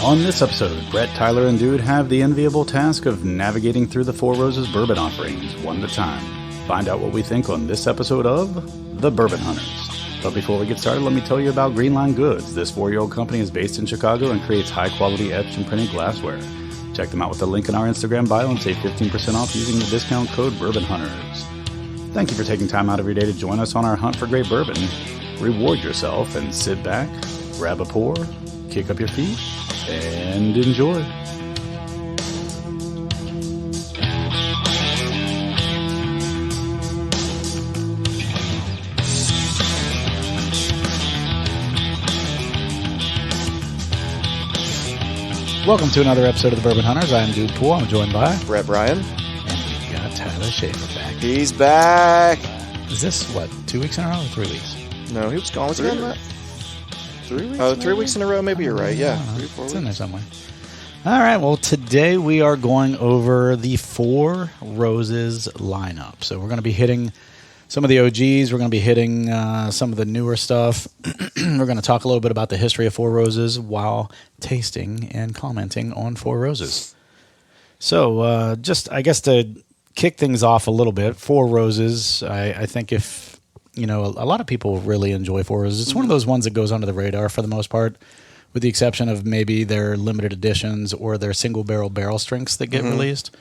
On this episode, Brett, Tyler, and Dude have the enviable task of navigating through the Four Roses bourbon offerings one at a time. Find out what we think on this episode of The Bourbon Hunters. But before we get started, let me tell you about Green Line Goods. This 4-year-old company is based in Chicago and creates high-quality etched and printed glassware. Check them out with the link in our Instagram bio and save 15% off using the discount code Bourbon Hunters. Thank you for taking time out of your day to join us on our hunt for great bourbon. Reward yourself and sit back, grab a pour, kick up your feet, and enjoy. Welcome to another episode of the Bourbon Hunters. I'm Dude Poole. I'm joined by Brett Bryan. And we've got Tyler Schaefer back. He's back. Is this, 2 weeks in a row or 3 weeks? No, he was gone. Was he gone that? 3 weeks? Oh, 3 weeks in a row? Maybe you're right. Yeah. 3 or 4 It's weeks. in there somewhere. All right. Well, today we are going over the Four Roses lineup. So we're going to be hitting some of the OGs. We're going to be hitting some of the newer stuff. We're going to talk a little bit about the history of Four Roses while tasting and commenting on Four Roses. So just, I guess, to kick things off a little bit, Four Roses, I think if, a lot of people really enjoy Four Roses. It's one of those ones that goes under the radar for the most part, with the exception of maybe their limited editions or their single barrel strengths that get released.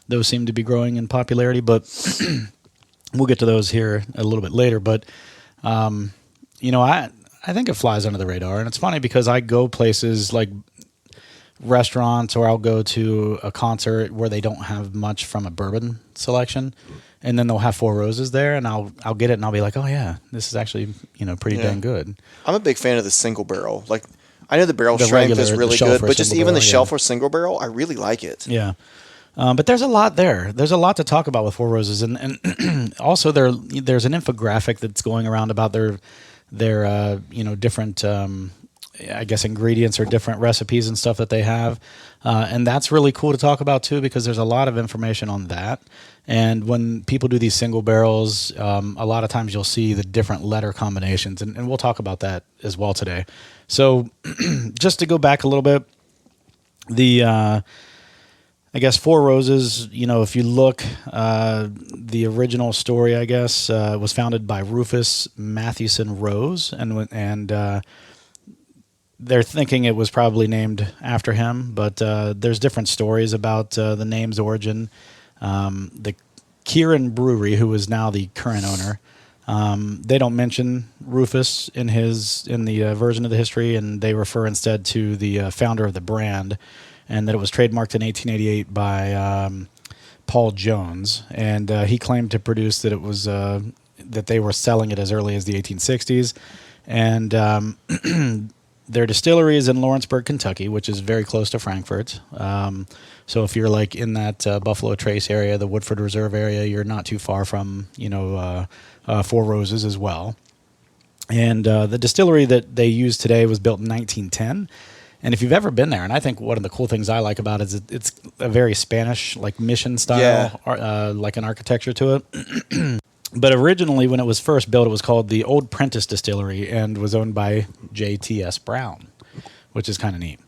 Those seem to be growing in popularity, but we'll get to those here a little bit later. But, I think it flies under the radar. And it's funny because I go places like restaurants or I'll go to a concert where they don't have much from a bourbon selection. And then they'll have Four Roses there, and I'll get it, and I'll be like, oh, yeah, this is actually, pretty dang good. I'm a big fan of the single barrel. Like, I know the barrel The strength regular- is the really shelf good, for a but just single even the barrel, shelf or single barrel, I really like it. Yeah. But there's a lot there. There's a lot to talk about with Four Roses. And also there's an infographic that's going around about their different, I guess, ingredients or different recipes and stuff that they have. And that's really cool to talk about, too, because there's a lot of information on that. And when people do these single barrels, a lot of times you'll see the different letter combinations. And we'll talk about that as well today. So just to go back a little bit, I guess Four Roses, if you look, the original story, I guess, was founded by Rufus Mathewson Rose, and they're thinking it was probably named after him, but there's different stories about the name's origin. The Kieran Brewery, who is now the current owner, they don't mention Rufus in the version of the history, and they refer instead to the founder of the brand, and that it was trademarked in 1888 by Paul Jones, and he claimed to produce that it was that they were selling it as early as the 1860s, and their distillery is in Lawrenceburg, Kentucky, which is very close to Frankfort. So if you're like in that Buffalo Trace area, the Woodford Reserve area, you're not too far from Four Roses as well. And the distillery that they use today was built in 1910. And if you've ever been there, and I think one of the cool things I like about it is it's a very Spanish, like mission style, like an architecture to it. But originally, when it was first built, it was called the Old Prentice Distillery and was owned by J.T.S. Brown, which is kind of neat.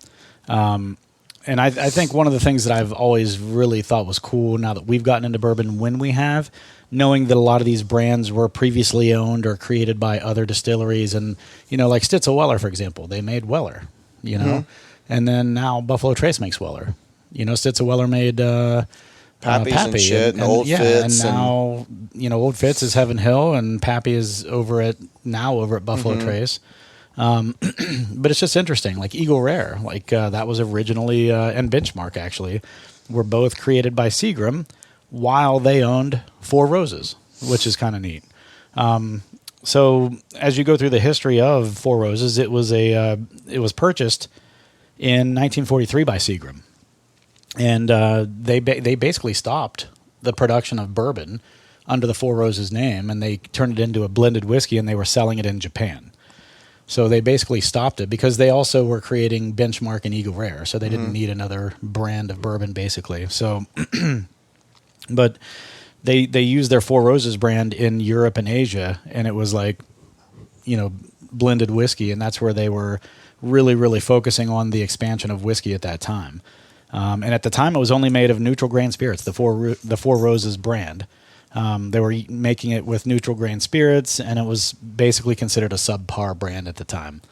And I think one of the things that I've always really thought was cool now that we've gotten into bourbon when we have, knowing that a lot of these brands were previously owned or created by other distilleries. And, like Stitzel-Weller, for example, they made Weller, and then now Buffalo Trace makes Weller. Stitzel-Weller made Pappy's and shit, and Old Fitz. And now, Old Fitz is Heaven Hill, and Pappy is over at Buffalo Trace. But it's just interesting, like Eagle Rare, that was originally, and Benchmark actually, were both created by Seagram while they owned Four Roses, which is kind of neat. So as you go through the history of Four Roses, it was purchased in 1943 by Seagram. And they basically stopped the production of bourbon under the Four Roses name, and they turned it into a blended whiskey, and they were selling it in Japan. So they basically stopped it because they also were creating Benchmark and Eagle Rare, so they didn't need another brand of bourbon, basically. So, but they used their Four Roses brand in Europe and Asia, and it was blended whiskey, and that's where they were really, really focusing on the expansion of whiskey at that time. And at the time, it was only made of neutral grain spirits, the Four Roses brand. They were making it with neutral grain spirits, and it was basically considered a subpar brand at the time.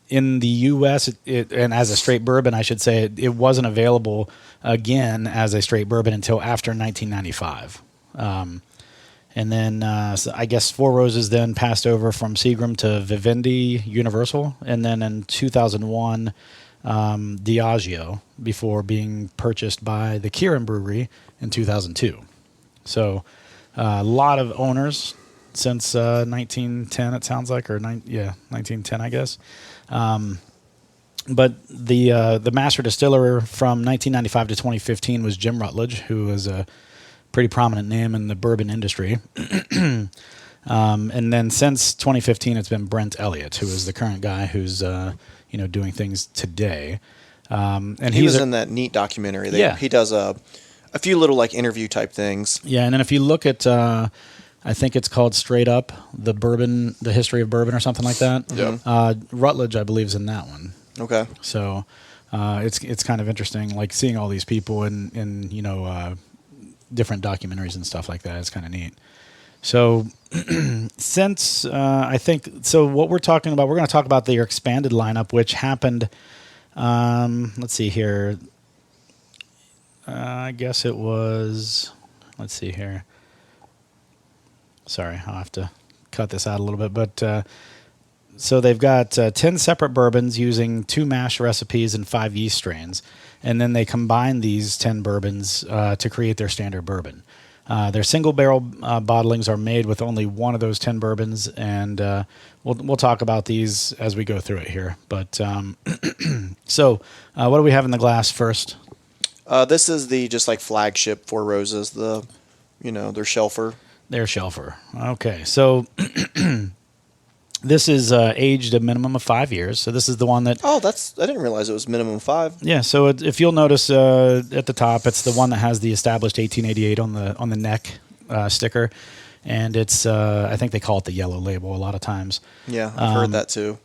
In the U.S., and as a straight bourbon, I should say, it wasn't available again as a straight bourbon until after 1995. And then so I guess Four Roses then passed over from Seagram to Vivendi Universal, and then in 2001, Diageo, before being purchased by the Kirin Brewery in 2002. So a lot of owners since 1910, it sounds like, 1910, I guess. But the master distiller from 1995 to 2015 was Jim Rutledge, who was a pretty prominent name in the bourbon industry. And then since 2015, it's been Brent Elliott, who is the current guy who's doing things today. And he was in that neat documentary. He does a few little like interview type things. Yeah, and then if you look at, I think it's called Straight Up, the history of bourbon or something like that. Yeah. Rutledge, I believe, is in that one. Okay. So it's kind of interesting, like seeing all these people in different documentaries and stuff like that. It's kind of neat. So since I think, so what we're talking about, we're going to talk about their expanded lineup, which happened, let's see here. I guess it was, let's see here. Sorry, I'll have to cut this out a little bit. But so they've got 10 separate bourbons using 2 mash recipes and 5 yeast strains. And then they combine these 10 bourbons to create their standard bourbon. Their single barrel bottlings are made with only one of those 10 bourbons. And we'll talk about these as we go through it here. But so what do we have in the glass first? This is the just like flagship Four Roses, their shelfer. Their shelfer. Okay, so this is aged a minimum of 5 years. So this is the one that... Oh, I didn't realize it was minimum 5. Yeah, so if you'll notice at the top, it's the one that has the established 1888 on the neck sticker. And it's, I think they call it the yellow label a lot of times. Yeah, I've heard that too.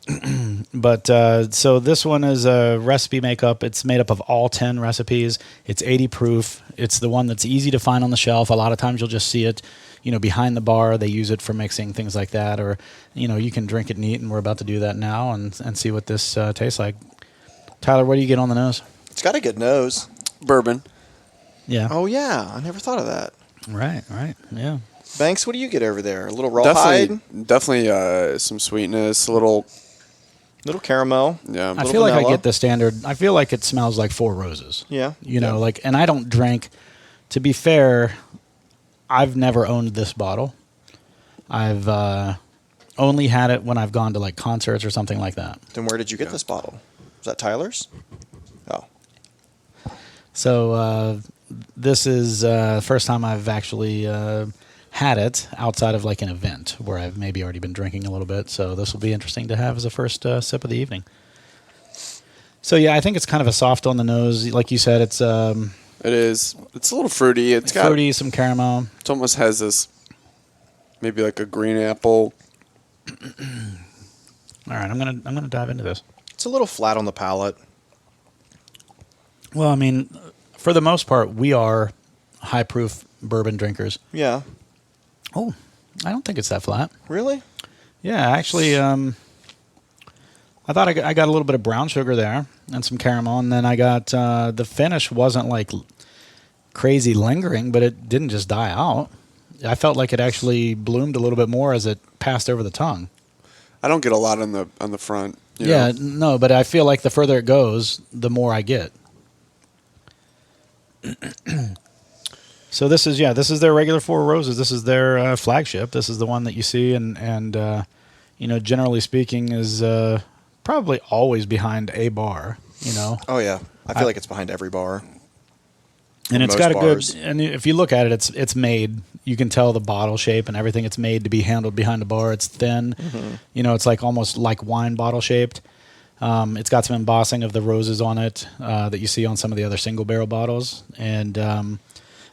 But so this one is a recipe makeup. It's made up of all 10 recipes. It's 80 proof. It's the one that's easy to find on the shelf. A lot of times you'll just see it, behind the bar. They use it for mixing, things like that. Or, you can drink it neat, and we're about to do that now and see what this tastes like. Tyler, what do you get on the nose? It's got a good nose. Bourbon. Yeah. Oh, yeah. I never thought of that. Right, yeah. Banks, what do you get over there? A little rawhide? Definitely some sweetness, a little caramel. Yeah. I feel like I get the standard. I feel like it smells like Four Roses. Yeah. And I don't drink. To be fair, I've never owned this bottle. I've only had it when I've gone to like concerts or something like that. Then where did you get this bottle? Was that Tyler's? Oh. So this is the first time I've actually had it outside of like an event where I've maybe already been drinking a little bit. So this will be interesting to have as a first sip of the evening. So yeah, I think it's kind of a soft on the nose. Like you said, it's... It is. It's a little fruity. It's got fruity, some caramel. It almost has this, maybe like a green apple. All right, I'm gonna dive into this. It's a little flat on the palate. Well, I mean, for the most part, we are high proof bourbon drinkers. Yeah. Oh, I don't think it's that flat. Really? Yeah, actually, I thought I got a little bit of brown sugar there and some caramel, and then I got the finish wasn't like crazy lingering, but it didn't just die out. I felt like it actually bloomed a little bit more as it passed over the tongue. I don't get a lot on the front. Yeah, no, but I feel like the further it goes, the more I get. So this is their regular Four Roses. This is their flagship. This is the one that you see, and generally speaking, is probably always behind a bar. Oh yeah, I feel like it's behind every bar. And it's got bars. And if you look at it, it's made. You can tell the bottle shape and everything. It's made to be handled behind a bar. It's thin. Mm-hmm. It's like almost like wine bottle shaped. It's got some embossing of the roses on it that you see on some of the other single barrel bottles, and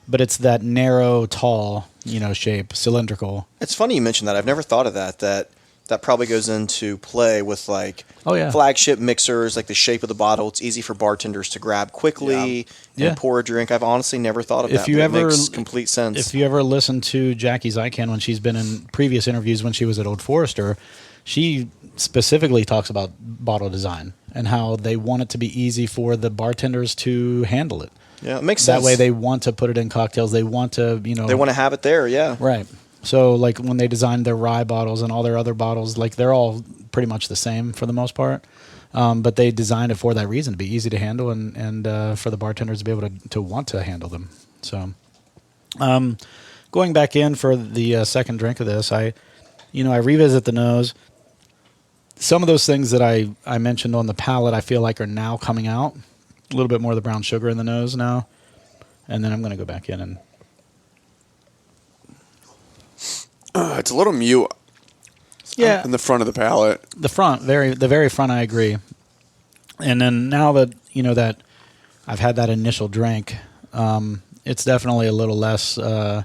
but it's that narrow, tall, shape, cylindrical. It's funny you mentioned that. I've never thought of that. That that probably goes into play with like Oh, yeah. flagship mixers, like the shape of the bottle. It's easy for bartenders to grab quickly Yeah. and pour a drink. I've honestly never thought of that. If you but ever it makes complete sense. If you ever listen to Jackie Zykan when she's been in previous interviews when she was at Old Forester, she specifically talks about bottle design and how they want it to be easy for the bartenders to handle it. Yeah, it makes sense. That way they want to put it in cocktails. They want to, they want to have it there. Yeah. Right. So, like, when they designed their rye bottles and all their other bottles, like, they're all pretty much the same for the most part. But they designed it for that reason, to be easy to handle and for the bartenders to be able to want to handle them. So, going back in for the second drink of this, I revisit the nose. Some of those things that I mentioned on the palate, I feel like are now coming out. A little bit more of the brown sugar in the nose now. And then I'm going to go back in and... It's a little mute. Yeah. In the front of the palate. The very front, I agree. And then now that that I've had that initial drink, it's definitely a little less. There's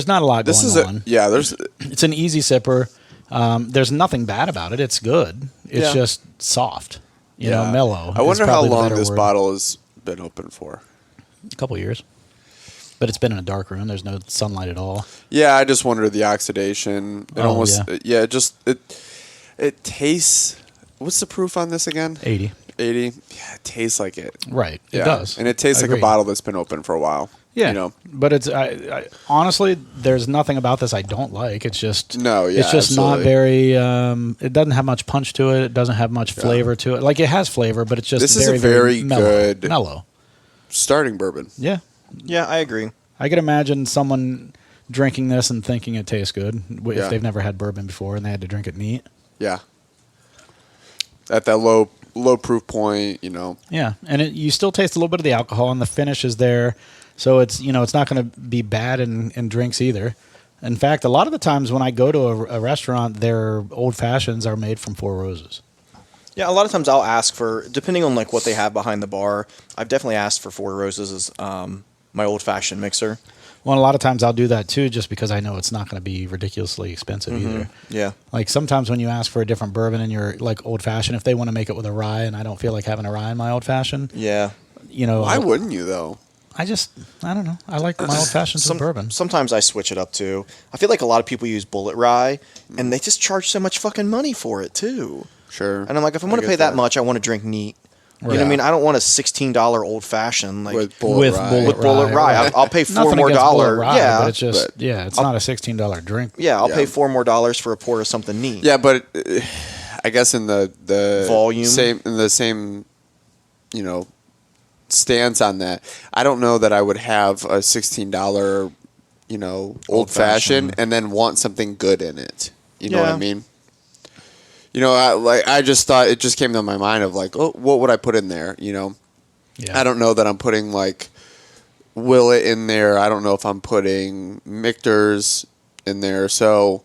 not a lot going on. It's an easy sipper. There's nothing bad about it. It's good. It's just soft. Mellow. I wonder how long this bottle has been open for. A couple years. But it's been in a dark room. There's no sunlight at all. Yeah, I just wondered the oxidation. It tastes. What's the proof on this again? 80. 80. Yeah, it tastes like it. Right. It does. And it tastes like a bottle that's been open for a while. Yeah. But it's I honestly, there's nothing about this I don't like. It's just It's just not very. It doesn't have much punch to it. It doesn't have much flavor to it. Like, it has flavor, but it's just this very, is a very good mellow starting bourbon. Yeah. Yeah, I agree. I could imagine someone drinking this and thinking it tastes good if they've never had bourbon before and they had to drink it neat. Yeah. At that low proof point, Yeah, and you still taste a little bit of the alcohol, and the finish is there, so it's it's not going to be bad in drinks either. In fact, a lot of the times when I go to a restaurant, their old fashions are made from Four Roses. Yeah, a lot of times I'll ask for, depending on like what they have behind the bar. I've definitely asked for Four Roses as my old fashioned mixer. Well, a lot of times I'll do that too, just because I know it's not going to be ridiculously expensive either. Yeah. Like, sometimes when you ask for a different bourbon and you're like old fashioned, if they want to make it with a rye, and I don't feel like having a rye in my old fashioned. Yeah. Why wouldn't you though? I don't know. I like my old fashioned with bourbon. Sometimes I switch it up too. I feel like a lot of people use bullet rye, and they just charge so much fucking money for it too. Sure. And I'm like, if I'm going to pay that much, I want to drink neat. You know what I mean? I don't want a $16 old fashioned like with bullet rye. Right. I'll pay $4 more. Yeah, but it's just it's not a $16 drink. Yeah, I'll pay $4 more for a pour of something neat. Yeah, but I guess in the volume, same stance on that, I don't know that I would have a $16 old fashioned and then want something good in it. You know what I mean? I just thought, it just came to my mind of like, oh, what would I put in there? Yeah. I don't know that I'm putting like Willet in there. I don't know if I'm putting Michter's in there. So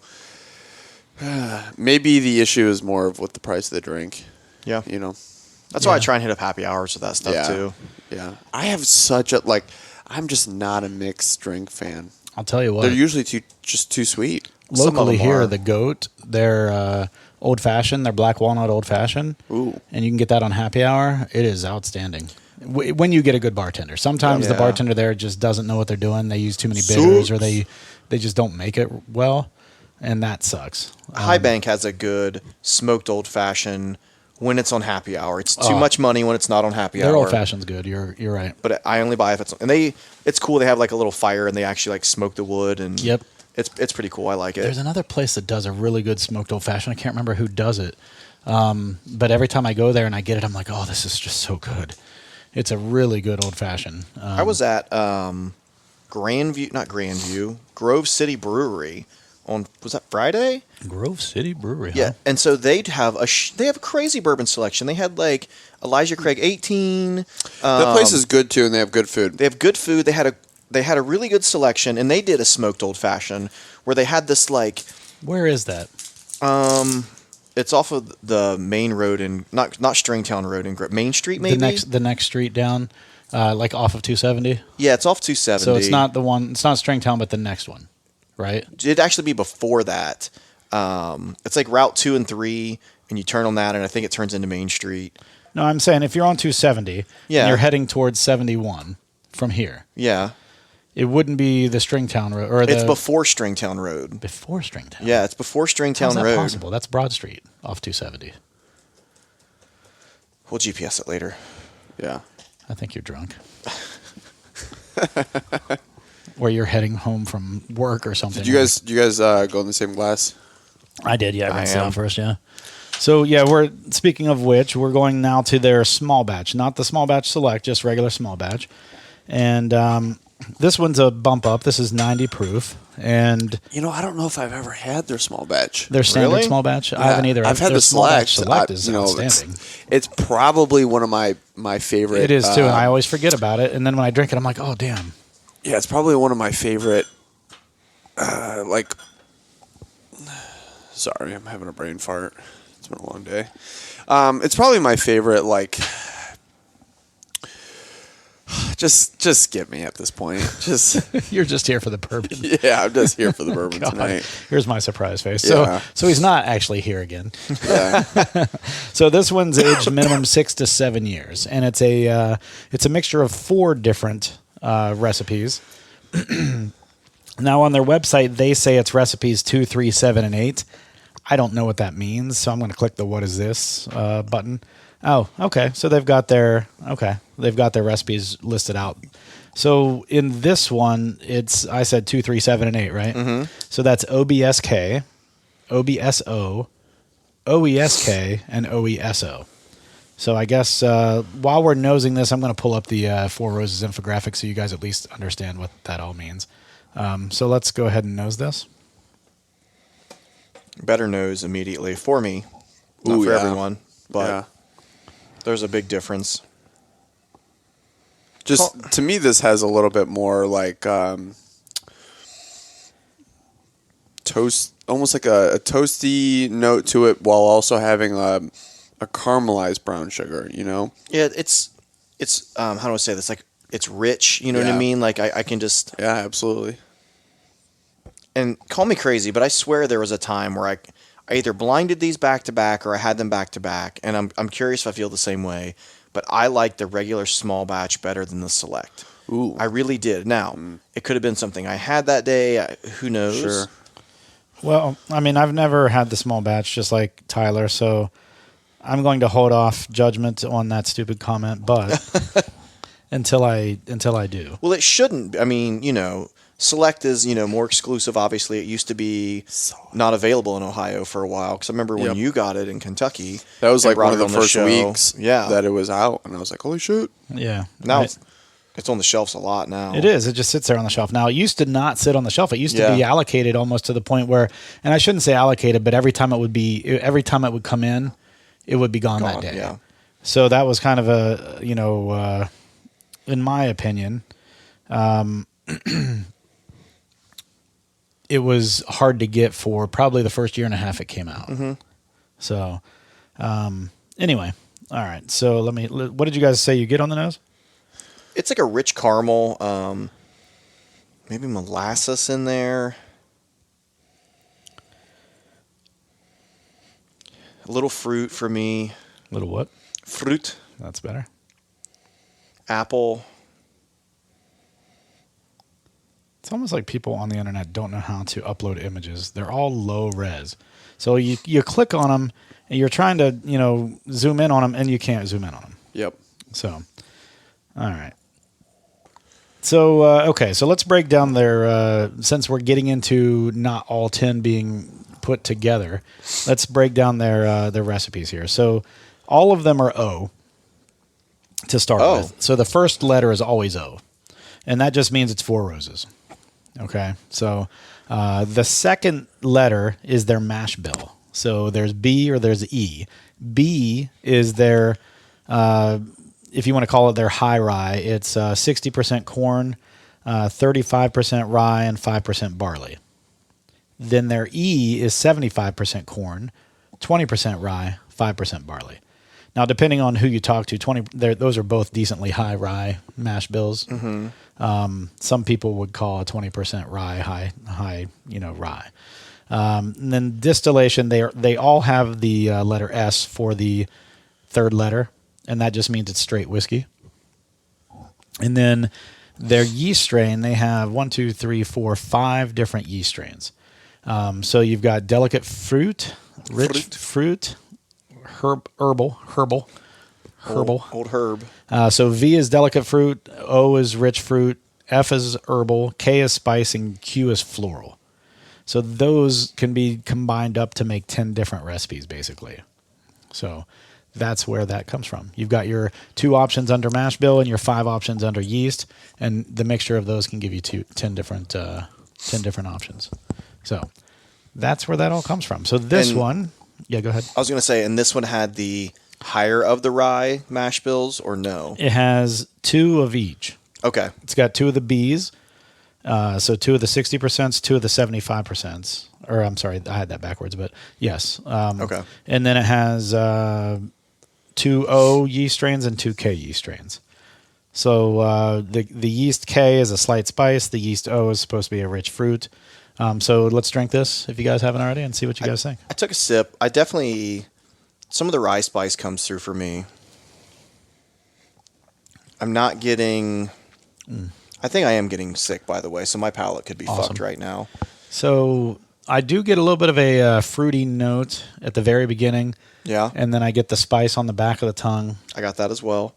maybe the issue is more of with the price of the drink. Yeah. That's why I try and hit up happy hours with that stuff too. Yeah. I have I'm just not a mixed drink fan. I'll tell you what. They're usually too sweet. Locally here, the Goat, they're old fashioned. They're black walnut old fashioned. Ooh. And you can get that on happy hour. It is outstanding. When you get a good bartender. Sometimes the bartender there just doesn't know what they're doing. They use too many bitters, or they just don't make it well, and that sucks. High Bank has a good smoked old fashioned when it's on happy hour. It's too much money when it's not on happy hour. Their old fashioned's good. You're right. But I only buy if it's it's cool. They have like a little fire and they actually like smoke the wood and Yep. It's pretty cool. I like it. There's another place that does a really good smoked old fashioned. I can't remember who does it. But every time I go there and I get it, I'm like, oh, this is just so good. It's a really good old fashioned. I was at Grove City Brewery was that Friday? Grove City Brewery. Yeah, huh? and so they have a crazy bourbon selection. They had like Elijah Craig 18. That place is good too, and they have good food. They have good food. They had a really good selection, and they did a smoked old fashioned where they had this like. Where is that? It's off of the main road in not Stringtown Road in Main Street, maybe the next street down, like off of 270. Yeah, it's off 270. So it's not the one. It's not Stringtown, but the next one, right? It'd actually be before that. It's like Route 2 and 3, and you turn on that, and I think it turns into Main Street. No, I'm saying if you're on 270 and you're heading towards 71 from here. Yeah. It wouldn't be the Stringtown Road. Or it's before Stringtown Road. Before Stringtown? Yeah, it's before Stringtown How's that Road. possible? That's Broad Street off 270. We'll GPS it later. Yeah. I think you're drunk. Or you're heading home from work or something. Did you guys go in the same glass? I did, yeah. I got down first, yeah. So, yeah, speaking of which, we're going now to their small batch. Not the small batch select, just regular small batch. And this one's a bump up. This is 90 proof. And I don't know if I've ever had their small batch. Their standard small batch? Yeah. I haven't either. I've had the select. Select is outstanding. It's probably one of my favorite. It is, too, and I always forget about it. And then when I drink it, I'm like, oh, damn. Yeah, it's probably one of my favorite, sorry, I'm having a brain fart. It's been a long day. It's probably my favorite, just get me at this point. Just You're just here for the bourbon. Yeah, I'm just here for the bourbon tonight. Here's my surprise face. Yeah. So he's not actually here again. Yeah. So this one's aged minimum 6 to 7 years, and it's a mixture of 4 different recipes. Now on their website, they say it's recipes 2, 3, 7, and 8. I don't know what that means, so I'm going to click the "What is this" button. Oh, okay. So they've got their recipes listed out. So in this one, I said 2, 3, 7, and 8, right? Mm-hmm. So that's OBSK, OBSO, OESK, and OESO. So I guess while we're nosing this, I'm going to pull up the Four Roses infographic so you guys at least understand what that all means. So let's go ahead and nose this. Better nose immediately for me, not for everyone, but there's a big difference. Just to me, this has a little bit more toast, almost like a toasty note to it, while also having a caramelized brown sugar. Yeah, it's how do I say this? It's rich. You know what I mean? I can just absolutely. And call me crazy, but I swear there was a time where I either blinded these back to back or I had them back to back, and I'm curious if I feel the same way. But I like the regular small batch better than the select. Ooh, I really did. Now it could have been something I had that day. Who knows? Sure. Well, I mean, I've never had the small batch, just like Tyler, so I'm going to hold off judgment on that stupid comment, but until I do. Well, it shouldn't. I mean, Select is, more exclusive. Obviously, it used to be not available in Ohio for a while. Because I remember when you got it in Kentucky. That was one of the first weeks that it was out. And I was like, holy shit. Yeah. Now it's on the shelves a lot now. It is. It just sits there on the shelf. Now, it used to not sit on the shelf. It used to be allocated almost to the point where, and I shouldn't say allocated, but every time it would come in, it would be gone that day. Yeah. So that was kind of a, in my opinion, it was hard to get for probably the first year and a half it came out. Mm-hmm. So, anyway, all right. So what did you guys say you get on the nose? It's like a rich caramel, maybe molasses in there. A little fruit for me. Little what? Fruit. That's better. Apple. It's almost like people on the internet don't know how to upload images. They're all low res. So you click on them and you're trying to, zoom in on them and you can't zoom in on them. Yep. So, all right. So, okay. So let's break down their, since we're getting into not all 10 being put together, let's break down their recipes here. So all of them are O to start with. So the first letter is always O. And that just means it's Four Roses. Okay, so the second letter is their mash bill. So there's B or there's E. B is their, if you want to call it their high rye, it's 60% corn, 35% rye, and 5% barley. Then their E is 75% corn, 20% rye, 5% barley. Now, depending on who you talk to, those are both decently high rye mash bills. Mm-hmm. Some people would call a 20% rye high, rye. And then distillation, they all have the letter S for the third letter, and that just means it's straight whiskey. And then their yeast strain, they have 5 different yeast strains. So you've got delicate fruit, rich fruit, herbal. Old herb. So V is delicate fruit, O is rich fruit, F is herbal, K is spice, and Q is floral. So those can be combined up to make 10 different recipes, basically. So that's where that comes from. You've got your 2 options under mash bill and your 5 options under yeast, and the mixture of those can give you 10 different options. So that's where that all comes from. So this one, yeah, go ahead. I was going to say, and this one had the higher of the rye mash bills, or no? It has 2 of each. Okay. It's got 2 of the Bs, so 2 of the 60%, 2 of the 75%. Or I'm sorry, I had that backwards, but yes. Okay. And then it has 2 O yeast strains and 2 K yeast strains. So the yeast K is a slight spice. The yeast O is supposed to be a rich fruit. So let's drink this if you guys haven't already and see what you guys think. I took a sip. Some of the rye spice comes through for me. I'm not getting... I think I am getting sick, by the way, so my palate could be fucked right now. So I do get a little bit of a fruity note at the very beginning. Yeah. And then I get the spice on the back of the tongue. I got that as well.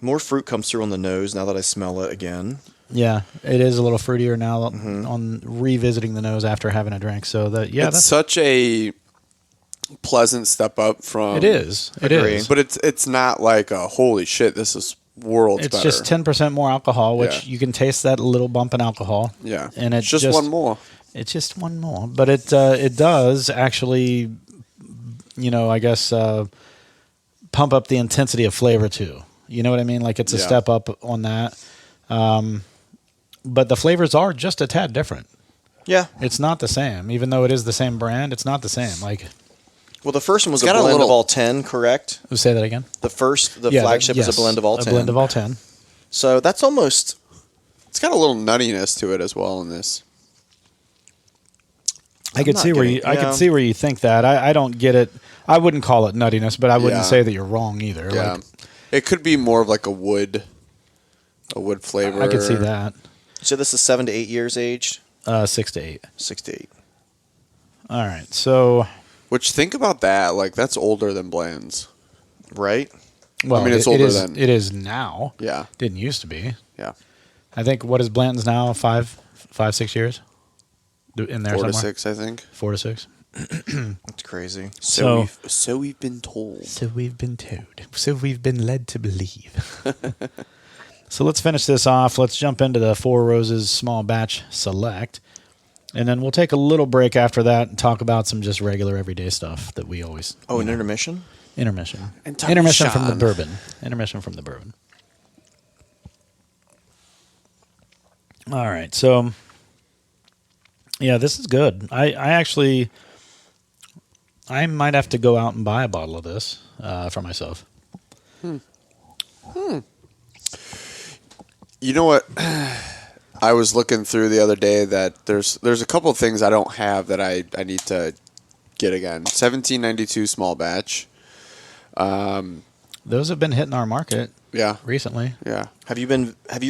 More fruit comes through on the nose now that I smell it again. Yeah, it is a little fruitier now on revisiting the nose after having a drink. So that's such a pleasant step up from. It is. It is. But it's not like a holy shit. This is worlds better. It's just 10% more alcohol, which you can taste that little bump in alcohol. Yeah, and it's just one more. It's just one more, but it does actually, I guess pump up the intensity of flavor too. You know what I mean? Like it's a step up on that. But the flavors are just a tad different. Yeah. It's not the same. Even though it is the same brand, it's not the same. Well, the first one was a blend of all 10, correct? Say that again? The flagship is a blend of all 10. A blend of all 10. So that's almost... It's got a little nuttiness to it as well in this. I could see where you think that. I don't get it. I wouldn't call it nuttiness, but I wouldn't say that you're wrong either. Yeah. It could be more of like a wood flavor. I could see that. So this is 7 to 8 years aged? 6 to 8. 6 to 8. All right. So, which think about that, like that's older than Bland's, right? Well, I mean, it's older than it is now. Yeah, didn't used to be. Yeah, I think what is Blanton's now? 5-6 years in there 4 somewhere? to 6, I think. 4 to 6. That's crazy. So we've been told. So we've been told. So we've been led to believe. So let's finish this off. Let's jump into the Four Roses Small Batch Select. And then we'll take a little break after that and talk about some just regular everyday stuff that we always... Oh, an intermission? Intermission. Intermission from the bourbon. Intermission from the bourbon. All right. So, yeah, this is good. I might have to go out and buy a bottle of this for myself. You know what? I was looking through the other day that there's a couple of things I don't have that I need to get again. 1792 small batch. Those have been hitting our market. Yeah. Recently. Yeah. Have you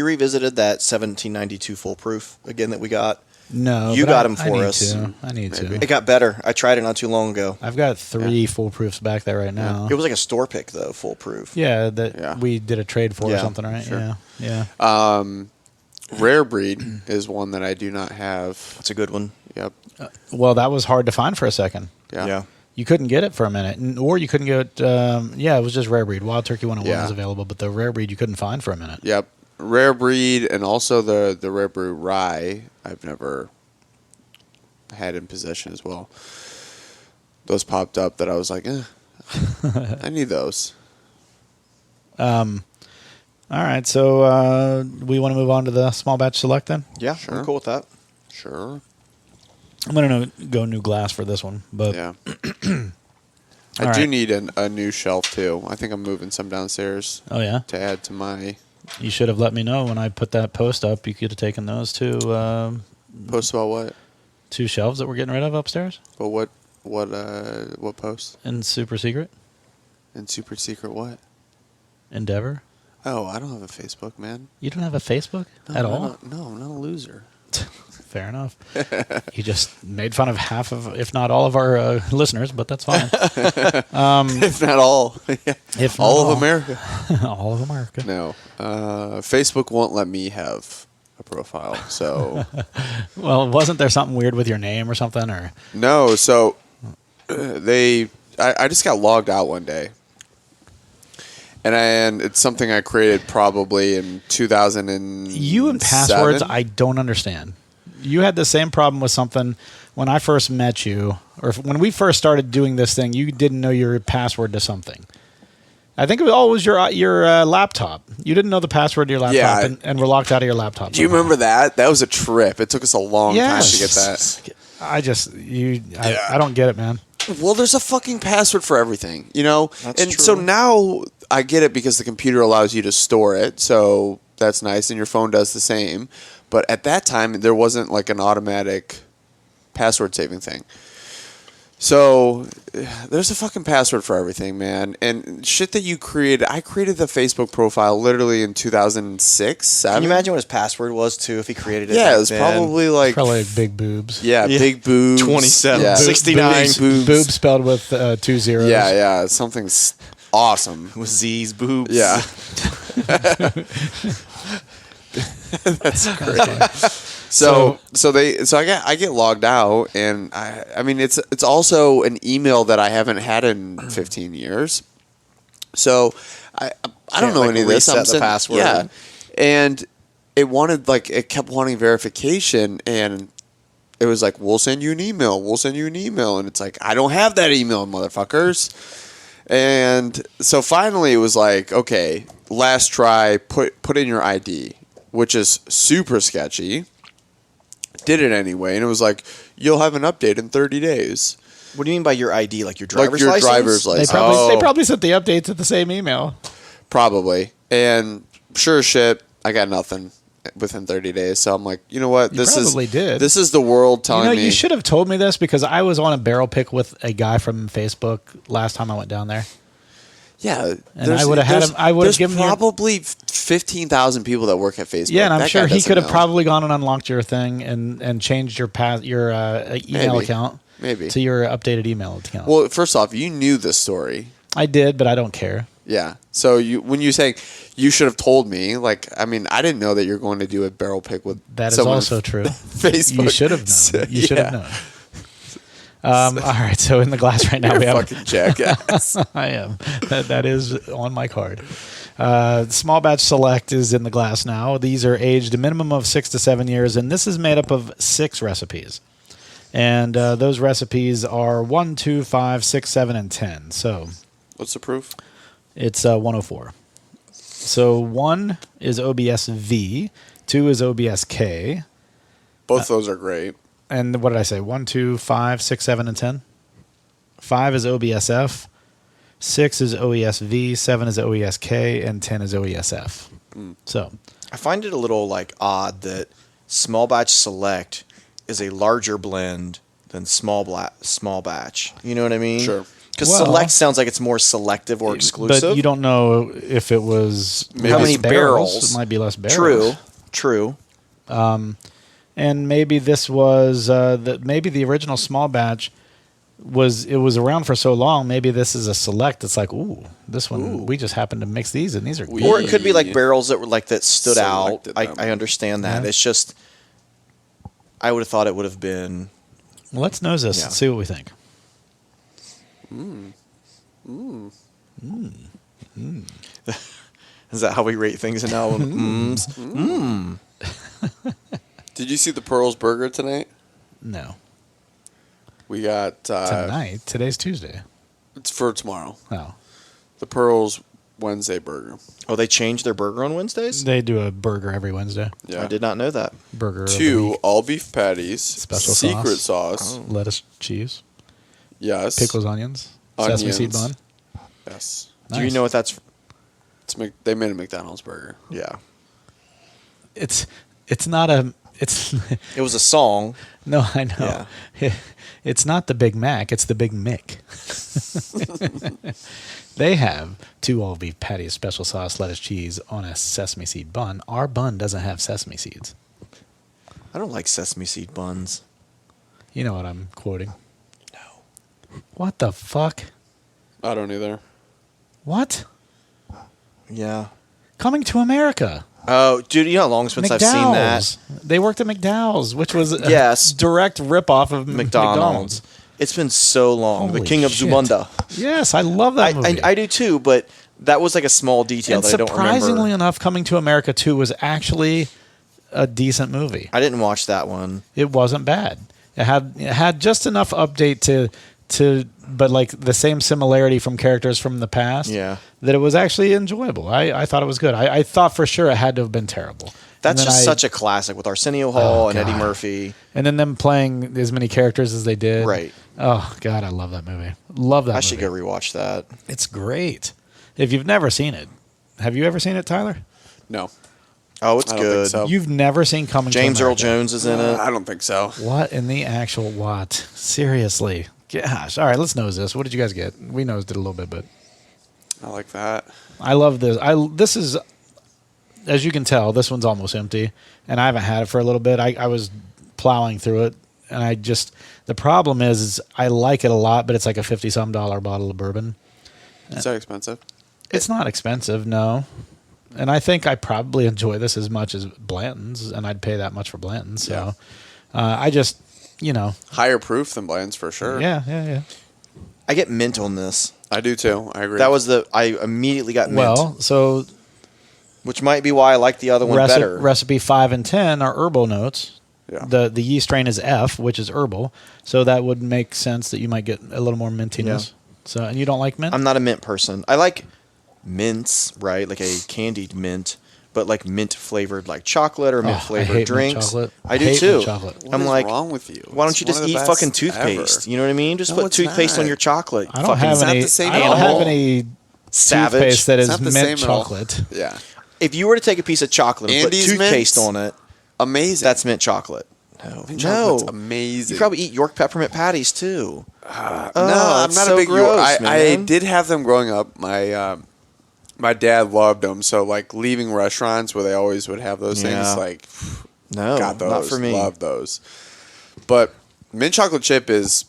revisited that 1792 full proof again that we got? No. You got them for us. I need to. It got better. I tried it not too long ago. I've got 3 full proofs back there right now. It was like a store pick though, full proof. Yeah, we did a trade for or something, right? Sure. Yeah. Rare Breed is one that I do not have. It's a good one. Yep. Well, that was hard to find for a second. Yeah. You couldn't get it for a minute, or you couldn't get. It was just Rare Breed. Wild Turkey 101 was available, but the Rare Breed you couldn't find for a minute. Yep. Rare Breed and also the Rare Breed Rye I've never had in possession as well. Those popped up that I was like, I need those. All right, so we want to move on to the small batch select then? Yeah, sure. I'm cool with that. Sure. I'm going to go new glass for this one, but yeah. I do need a new shelf too. I think I'm moving some downstairs. Oh yeah, to add to my. You should have let me know when I put that post up. You could have taken those too. Post about what? 2 shelves that we're getting rid of upstairs. But what post? In super secret In super secret what? endeavor. Oh, I don't have a Facebook, man. You don't have a Facebook at all? No, I'm not a loser. Fair enough. You just made fun of half of, if not all of our listeners, but that's fine. If not all. If not all of America. All of America. No. Facebook won't let me have a profile, so... Well, wasn't there something weird with your name or something? Or No, so I just got logged out one day. And it's something I created probably in 2007. You and passwords, I don't understand. You had the same problem with something when I first met you, or when we first started doing this thing. You didn't know your password to something. I think it was your laptop. You didn't know the password to your laptop, and were locked out of your laptop. Do you remember that? That was a trip. It took us a long time to get that. I don't get it, man. Well, there's a fucking password for everything, you know? That's and true. So now I get it because the computer allows you to store it, so that's nice, and your phone does the same. But at that time, there wasn't like an automatic password saving thing. So there's a fucking password for everything, man. And shit that you created, I created the Facebook profile literally in 2006, 2007. Can you imagine what his password was, too, if he created it Yeah, back it was then? probably like... Probably like big boobs. Yeah, big boobs. 27, Yeah. 69 boobs. Boobs spelled with 2 zeros. Yeah, something's awesome. With Z's boobs. Yeah. That's great. So I get logged out, and I mean it's also an email that I haven't had in 15 years. So I don't know any of this. Reset the password. Yeah, and it kept wanting verification, and it was like, we'll send you an email, and it's like, I don't have that email, motherfuckers. And so finally it was like, okay, last try, put in your ID, which is super sketchy. Did it anyway, and it was like, you'll have an update in 30 days. What do you mean by your ID? Like your driver's license? Driver's They license. probably sent the updates at the same email. Probably. And sure as shit, I got nothing within 30 days. So I'm like, you know what? This is the world telling me. You should have told me this, because I was on a barrel pick with a guy from Facebook last time I went down there. Yeah, and I would have had him. I would have given probably 15,000 people that work at Facebook. Yeah, and I'm That sure guy he could have doesn't know. probably gone and unlocked your thing and changed your email account to your updated email account. Well, first off, you knew this story. I did, but I don't care. Yeah. So when you say you should have told me, like, I mean, I didn't know that you're going to do a barrel pick with that is someone also true. Facebook. You should have known. You should have known. All right, so in the glass right now we have fucking jackass. I am. That is on my card. Small batch select is in the glass now. These are aged a minimum of 6 to 7 years, and this is made up of 6 recipes. And those recipes are 1, 2, 5, 6, 7, and 10. So what's the proof? It's 104. So 1 is OBS-V, 2 is OBS-K. Both those are great. And what did I say? 1, 2, 5, 6, 7, and 10? 5 is OBSF, 6 is OESV, 7 is OESK, and 10 is OESF. So I find it a little odd that small batch select is a larger blend than small batch. You know what I mean? Sure. Because select sounds like it's more selective or exclusive. But you don't know if it was how many barrels. It might be less barrels. True. And maybe this was maybe the original small batch was around for so long. Maybe this is a select. It's like, this one we just happened to mix these, and these are good. Or it could be like barrels that were that stood out. Selected I understand that. Yeah. It's just I would have thought it would have been. Well, let's nose this and see what we think. Is that how we rate things in now? Did you see the Pearls Burger tonight? No. We got Tonight. Today's Tuesday. It's for tomorrow. Oh. The Pearls Wednesday Burger. Oh, they changed their burger on Wednesdays? They do a burger every Wednesday. Yeah. I did not know that. Burger of the 2 week. all beef patties, Special secret sauce. Lettuce, cheese, Yes. pickles, onions, sesame seed bun. Yes. Do you know what that's? They made a McDonald's burger. Yeah. It's not a It's It was a song. no, I know. Yeah. It's not the Big Mac. It's the Big Mick. They have 2 all-beef patties, special sauce, lettuce, cheese on a sesame seed bun. Our bun doesn't have sesame seeds. I don't like sesame seed buns. You know what I'm quoting. No. What the fuck? I don't either. What? Yeah. Coming to America. Oh, dude, you know how long since I've seen that? McDowell's. They worked at McDowell's, which was a Yes. direct ripoff of McDonald's. It's been so long. Holy the King of shit. Zamunda. Yes, I love that movie. I do too, but that was like a small detail and that I don't remember. surprisingly enough, Coming to America 2 was actually a decent movie. I didn't watch that one. It wasn't bad. It had just enough update but like the same similarity from characters from the past. Yeah. That it was actually enjoyable. I thought it was good. I thought for sure it had to have been terrible. That's just such a classic with Arsenio Hall and Eddie God. Murphy. And then them playing as many characters as they did. Right. Oh God, I love that movie. Love that movie. I should go rewatch that. It's great. If you've never seen it, have you ever seen it, Tyler? No. Oh, it's I don't think good. so. You've never seen Coming to James Earl America. Jones is in it. I don't think so. What in the actual what? Seriously. Gosh. All right, let's nose this. What did you guys get? We nosed it a little bit, but I like that. I love this. This is, as you can tell, this one's almost empty, and I haven't had it for a little bit. I was plowing through it, and the problem is I like it a lot, but it's like a $50-some bottle of bourbon. Is that expensive? It's not expensive, no. And I think I probably enjoy this as much as Blanton's, and I'd pay that much for Blanton's. So I just, Higher proof than Bland's for sure. Yeah. I get mint on this. I do too. I agree. I immediately got mint. Well, so Which might be why I like the other one better. Recipe 5 and 10 are herbal notes. Yeah. The yeast strain is F, which is herbal. So that would make sense that you might get a little more mintiness. Yeah. So, and you don't like mint? I'm not a mint person. I like mints, right? Like a candied mint, but like mint flavored like chocolate or mint I flavored hate mint drinks. chocolate. I do Hate too. mint chocolate. What I'm is like, wrong with you? why don't It's you one just of the eat best fucking toothpaste? ever. You know what I mean? Just No, put it's toothpaste not. on your chocolate. I don't have not any. the same I at don't have all. any Savage. toothpaste that It's is not the mint same at all. chocolate. Yeah. If you were to take a piece of chocolate and Andy's put toothpaste mints? on it, Amazing. that's mint chocolate. Mint chocolate's No. amazing. You probably eat York peppermint patties too. No, I'm it's not so a big gross, I man. did have them growing up. My dad loved them. So like leaving restaurants where they always would have those Yeah. things, like No, got those. not for me. Love those. But mint chocolate chip is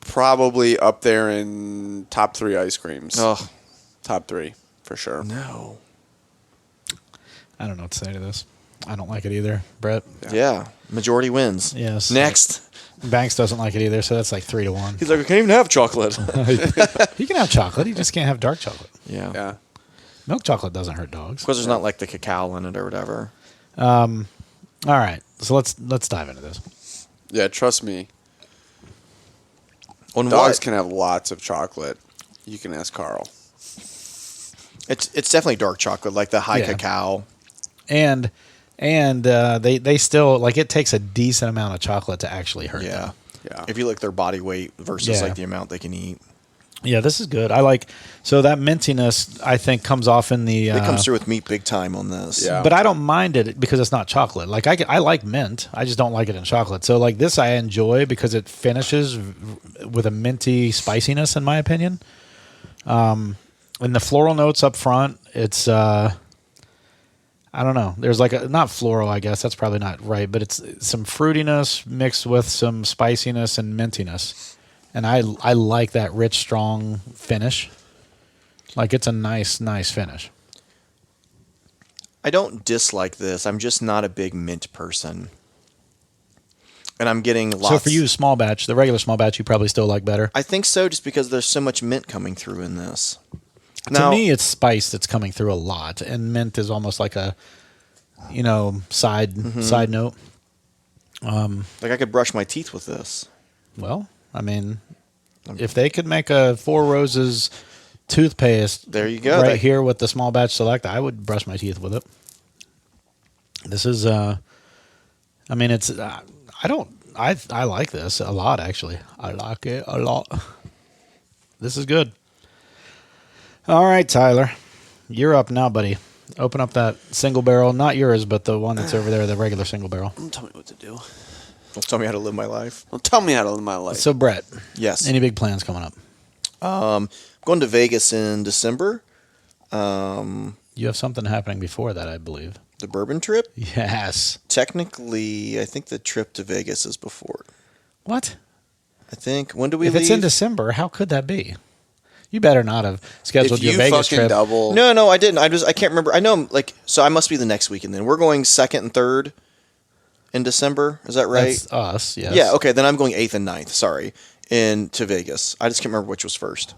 probably up there in top 3 ice creams. Oh Top 3 for sure. no. I don't know what to say to this. I don't like it either, Brett. Yeah. Majority wins. Yes. Next. Banks doesn't like it either, so that's like 3-1. He's like, I can't even have chocolate. He can have chocolate. He just can't have dark chocolate. yeah. Yeah. Milk chocolate doesn't hurt dogs. Because there's not like the cacao in it or whatever. All right, so let's dive into this. Yeah, trust me. On Dogs what? can have lots of chocolate. You can ask Carl. It's definitely dark chocolate, like the high Yeah. cacao. And they still like it takes a decent amount of chocolate to actually hurt Yeah. them. Yeah. If you look their body weight versus Yeah. like the amount they can eat. Yeah, this is good. I like so that mintiness I think comes off in the. It comes through with meat big time on this. Yeah. But I don't mind it because it's not chocolate. Like I like mint. I just don't like it in chocolate. So like this I enjoy because it finishes with a minty spiciness in my opinion. And the floral notes up front, it's I don't know. There's like not floral, I guess. That's probably not right, but it's some fruitiness mixed with some spiciness and mintiness. And I like that rich, strong finish. Like it's a nice finish. I don't dislike this. I'm just not a big mint person. And I'm getting lots. So for you, small batch, the regular small batch, you probably still like better. I think so, just because there's so much mint coming through in this. To me, it's spice that's coming through a lot, and mint is almost like a, side note. like I could brush my teeth with this. Well, I mean, if they could make a Four Roses toothpaste, There you go. right here with the small batch select, I would brush my teeth with it. This is, I like this a lot actually. I like it a lot. This is good. All right, Tyler, you're up now, buddy. Open up that single barrel, not yours, but the one that's over there, the regular single barrel. Don't tell me what to do. Don't tell me how to live my life. Don't tell me how to live my life. So, Brett, Yes. any big plans coming up? Going to Vegas in December. You have something happening before that, I believe. The bourbon trip? Yes. Technically, I think the trip to Vegas is before. What? I think. When do we If leave? it's in December, how could that be? You better not have scheduled if your you Vegas fucking trip. double, No, I didn't. I can't remember. I know, so I must be the next weekend then. We're going 2nd and 3rd in December. Is that right? That's us, yes. Yeah, okay. Then I'm going 8th and 9th, sorry, to Vegas. I just can't remember which was first.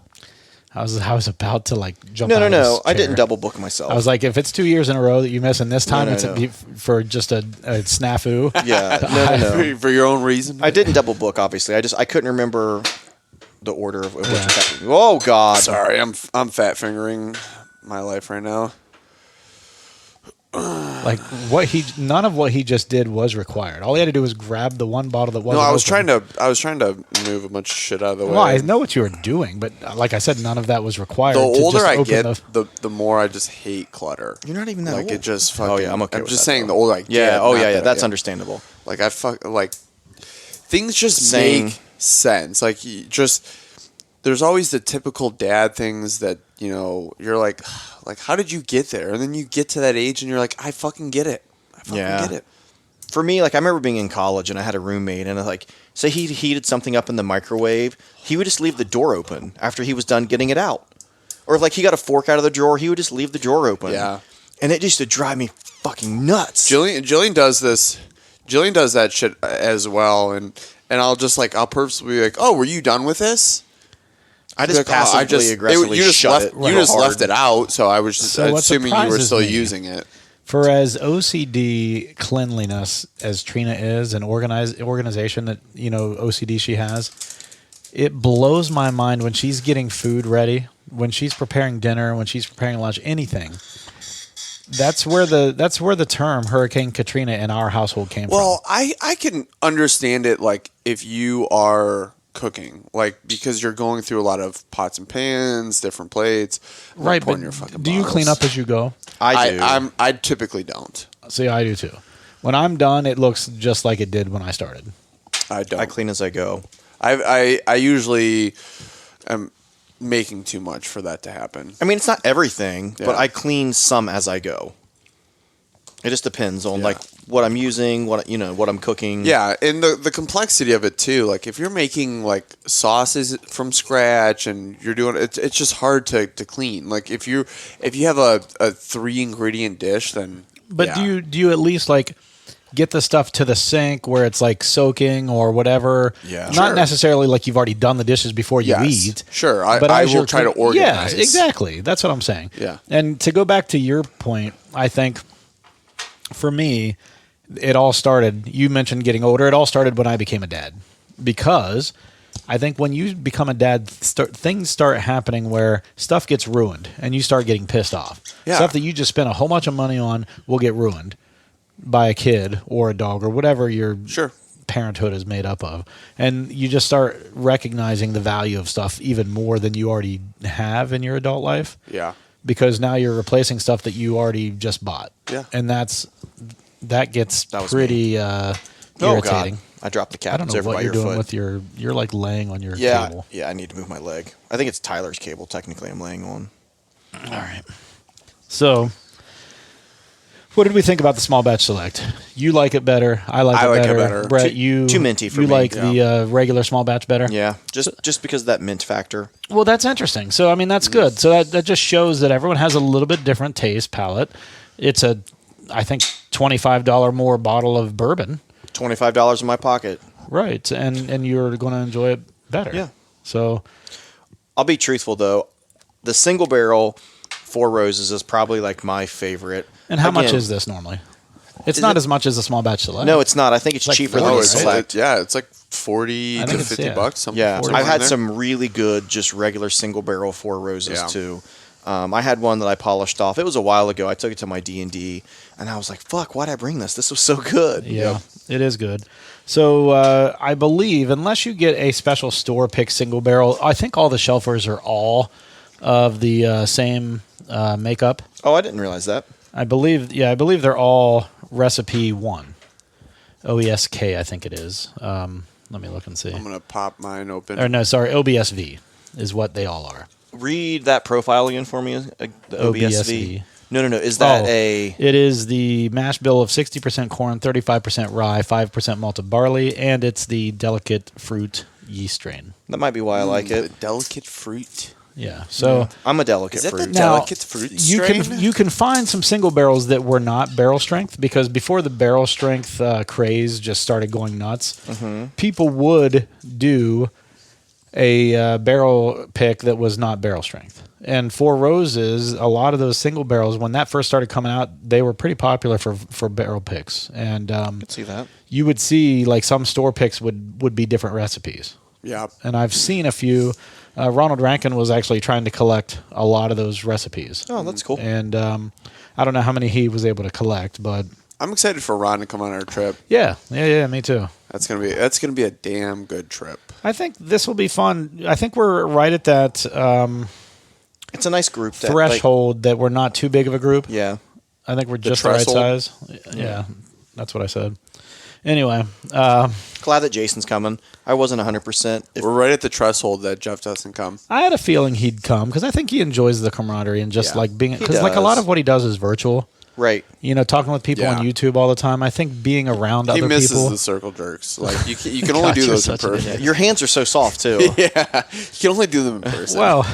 I was about to jump No. out of this I chair. didn't double book myself. I was like, if it's 2 years in a row that you miss, and this time No, it's no. for just a snafu. Yeah, no. for your own reason. I didn't double book, obviously. I couldn't remember the order of which was happening. Oh, God. Sorry, I'm fat fingering my life right now. None of what he just did was required. All he had to do was grab the one bottle that wasn't. No, I was open. trying to move a bunch of shit out of the way. Well, I know what you were doing, but like I said, none of that was required. The to older just I open get, the more I just hate clutter. You're not even that like old. it just fucking. Oh, yeah, I'm okay I'm with just that, saying though. the older I get. Yeah, oh, not yeah. that I That's get. understandable. Like things just Saying- make sense. Like there's always the typical dad things that you're like how did you get there? And then you get to that age and you're like, I fucking get it. Get it. For me, I remember being in college and I had a roommate, and say he heated something up in the microwave, he would just leave the door open after he was done getting it out. Or if he got a fork out of the drawer, he would just leave the drawer open. Yeah. And it used to drive me fucking nuts. Jillian does this. Jillian does that shit as well, and I'll just I'll purposely be like, oh, were you done with this? I just passively aggressively you just shut left, it. You just left it out, so I was just So what assuming you were surprises still me- using it. For as OCD cleanliness as Trina is, an organization that OCD she has, it blows my mind when she's getting food ready, when she's preparing dinner, when she's preparing lunch, anything. That's where the term Hurricane Katrina in our household came from. Well, I can understand it if you are cooking, because you're going through a lot of pots and pans, different plates. Right, but do you clean up as you go? I do. I typically don't. See, I do too. When I'm done, it looks just like it did when I started. I don't. I clean as I go. I usually am making too much for that to happen. I mean, it's not everything, Yeah. but I clean some as I go. It just depends on Yeah. what I'm using, what I'm cooking. Yeah, and the complexity of it too. If you're making sauces from scratch and you're doing it's just hard to clean. If you have a 3-ingredient dish, then But yeah. do you at least get the stuff to the sink where it's soaking or whatever? Yeah. Not Sure. necessarily you've already done the dishes before you Yes. eat. Sure, I as will you're try to clean- organize. Yes, exactly. That's what I'm saying. Yeah. And to go back to your point, I think for me, it all started. You mentioned getting older. It all started when I became a dad, because I think when you become a dad, things start happening where stuff gets ruined and you start getting pissed off. Yeah. Stuff that you just spent a whole bunch of money on will get ruined by a kid or a dog or whatever your Sure. parenthood is made up of. And you just start recognizing the value of stuff even more than you already have in your adult life. Yeah. Because now you're replacing stuff that you already just bought. Yeah. And that gets That was pretty Oh, irritating. God. I dropped the I don't cabins know over what by you're your doing foot. with you're laying on your Yeah, table. yeah, I need to move my leg. I think it's Tyler's cable, technically, I'm laying on. All right. So, what did we think about the small batch select? You like it better. I like it better. Brett, Too minty for you me, like yeah. the regular small batch better? Yeah, just because of that mint factor. Well, that's interesting. So, I mean, that's good. So that just shows that everyone has a little bit different taste palette. It's I think, $25 more bottle of bourbon. $25 in my pocket. Right. And you're going to enjoy it better. Yeah. So, I'll be truthful, though. The single barrel Four Roses is probably my favorite. and how much Again, is this normally? It's Is not it- as much as a small batch select. No, it's not. I think it's Like cheaper 40, than the right? select. It's 40 I to think it's, 50 yeah. bucks. Something Yeah, somewhere I've had in there. some really good, just regular single barrel Four Roses Yeah. too. I had one that I polished off. It was a while ago. I took it to my D&D, and I was like, "Fuck, why'd I bring this? This was so good." Yeah, it is good. So I believe, unless you get a special store pick single barrel, I think all the shelfers are all of the same makeup. Oh, I didn't realize that. I believe they're all recipe 1. OESK, I think it is. Let me look and see. I'm gonna pop mine open. Or no, sorry, OBSV is what they all are. Read that profile again for me. The OBSV. No. Is that It is the mash bill of 60% corn, 35% rye, 5% malted barley, and it's the delicate fruit yeast strain. That might be why I like it. The delicate fruit. Yeah. So I'm a delicate Is that fruit. the delicate fruit strain? you can find some single barrels that were not barrel strength, because before the barrel strength craze just started going nuts, people would do a barrel pick that was not barrel strength. And Four Roses, a lot of those single barrels, when that first started coming out, they were pretty popular for barrel picks. And I can see that. you would see like some store picks would be different recipes. Yeah. And I've seen a few. Ronald Rankin was actually trying to collect a lot of those recipes. Oh, that's cool. And I don't know how many he was able to collect, but I'm excited for Ron to come on our trip. yeah, me too. That's gonna be a damn good trip. I think this will be fun. I think we're right at that It's a nice group. threshold that we're not too big of a group. Yeah. I think we're just the right threshold? size. Yeah, that's what I said. Anyway, Glad that Jason's coming. I wasn't 100%. We're right at the threshold that Jeff doesn't come. I had a feeling he'd come because I think he enjoys the camaraderie and just Yeah, like being, he because like a lot does. of what he does is virtual. Right. You know, talking with people Yeah. on YouTube all the time. I think being around He other misses people. the circle jerks. Like you can only God, do you're those in such an person. idiot. Your hands are so soft, too. Yeah, you can only do them in person. Well,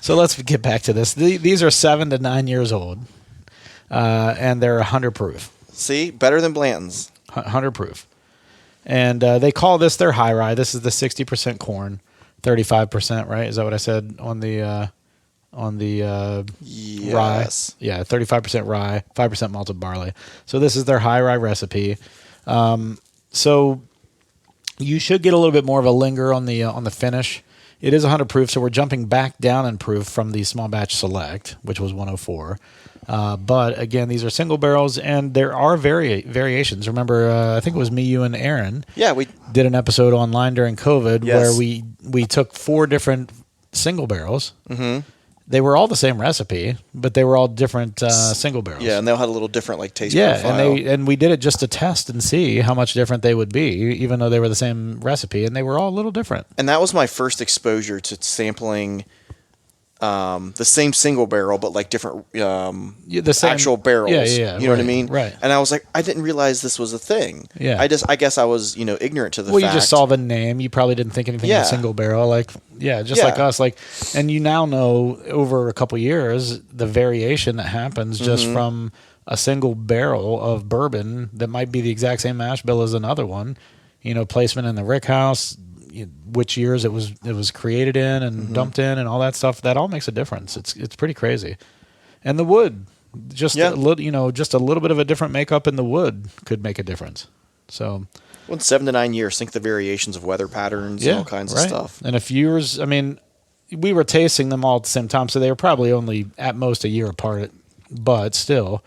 so let's get back to this. These are 7 to 9 years old, and they're 100 proof. See? Better than Blanton's. 100 proof. And they call this their high rye. This is the 60% corn, 35%, right? Is that what I said on the rye? Yes. Yeah, 35% rye, 5% malted barley. So this is their high rye recipe. So you should get a little bit more of a linger on the finish. It is 100 proof, so we're jumping back down in proof from the small batch select, which was 104. But again, these are single barrels, and there are variations. Remember, I think it was me, you, and Aaron. Yeah, we Did an episode online during COVID Yes. where we took 4 different single barrels. Mm-hmm. They were all the same recipe, but they were all different single barrels. Yeah, and they all had a little different like taste Yeah, profile. and we did it just to test and see how much different they would be, even though they were the same recipe, and they were all a little different. And that was my first exposure to sampling the same single barrel, but like different The same actual barrels. Yeah, You know what I mean? Right. And I was like, I didn't realize this was a thing. Yeah. I guess I was, ignorant to the Well, fact. you just saw the name. You probably didn't think anything Yeah. of single barrel. Like, just Yeah. like us. Like, and you now know over a couple years the variation that happens just Mm-hmm. from a single barrel of bourbon that might be the exact same mash bill as another one. Placement in the rick house, which years it was created in and Mm-hmm. dumped in, and all that stuff. That all makes a difference. It's pretty crazy. And the wood, just Yeah. a little, just a little bit of a different makeup in the wood could make a difference. So. Well, 7 to 9 years. Think the variations of weather patterns and all kinds of stuff. And if years, I mean, we were tasting them all at the same time, so they were probably only at most a year apart. But still,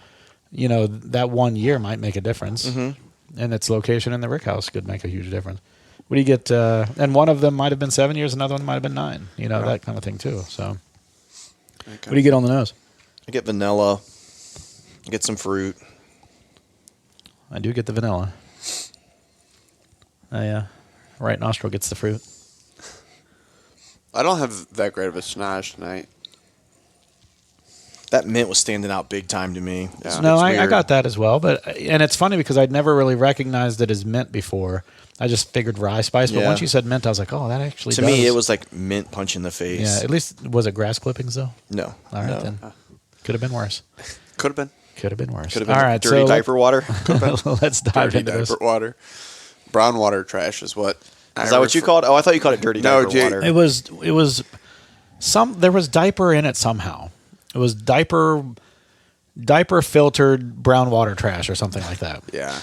that 1 year might make a difference, and its location in the rick house could make a huge difference. What do you get? And one of them might have been 7 years, another one might have been 9. That kind of thing too. So, what do you get on the nose? I get vanilla. I get some fruit. I do get the vanilla. Yeah, right nostril gets the fruit. I don't have that great of a snage tonight. That mint was standing out big time to me. Yeah. No, It's I weird. got that as well, and it's funny because I'd never really recognized it as mint before. I just figured rye spice, but Yeah. once you said mint, I was like, oh, that actually To does. me, it was like mint punch in the face. Yeah, at least, was it grass clippings though? No. All right, no. then. Could have been worse. Could have been Could have been worse. Could have been All right, dirty so diaper water. let's dive dirty into diaper this. water. Brown water trash is what. Is that what you called? Oh, I thought you called it dirty No, diaper Jay- water. It was there was diaper in it somehow. It was diaper filtered brown water trash or something like that. Yeah.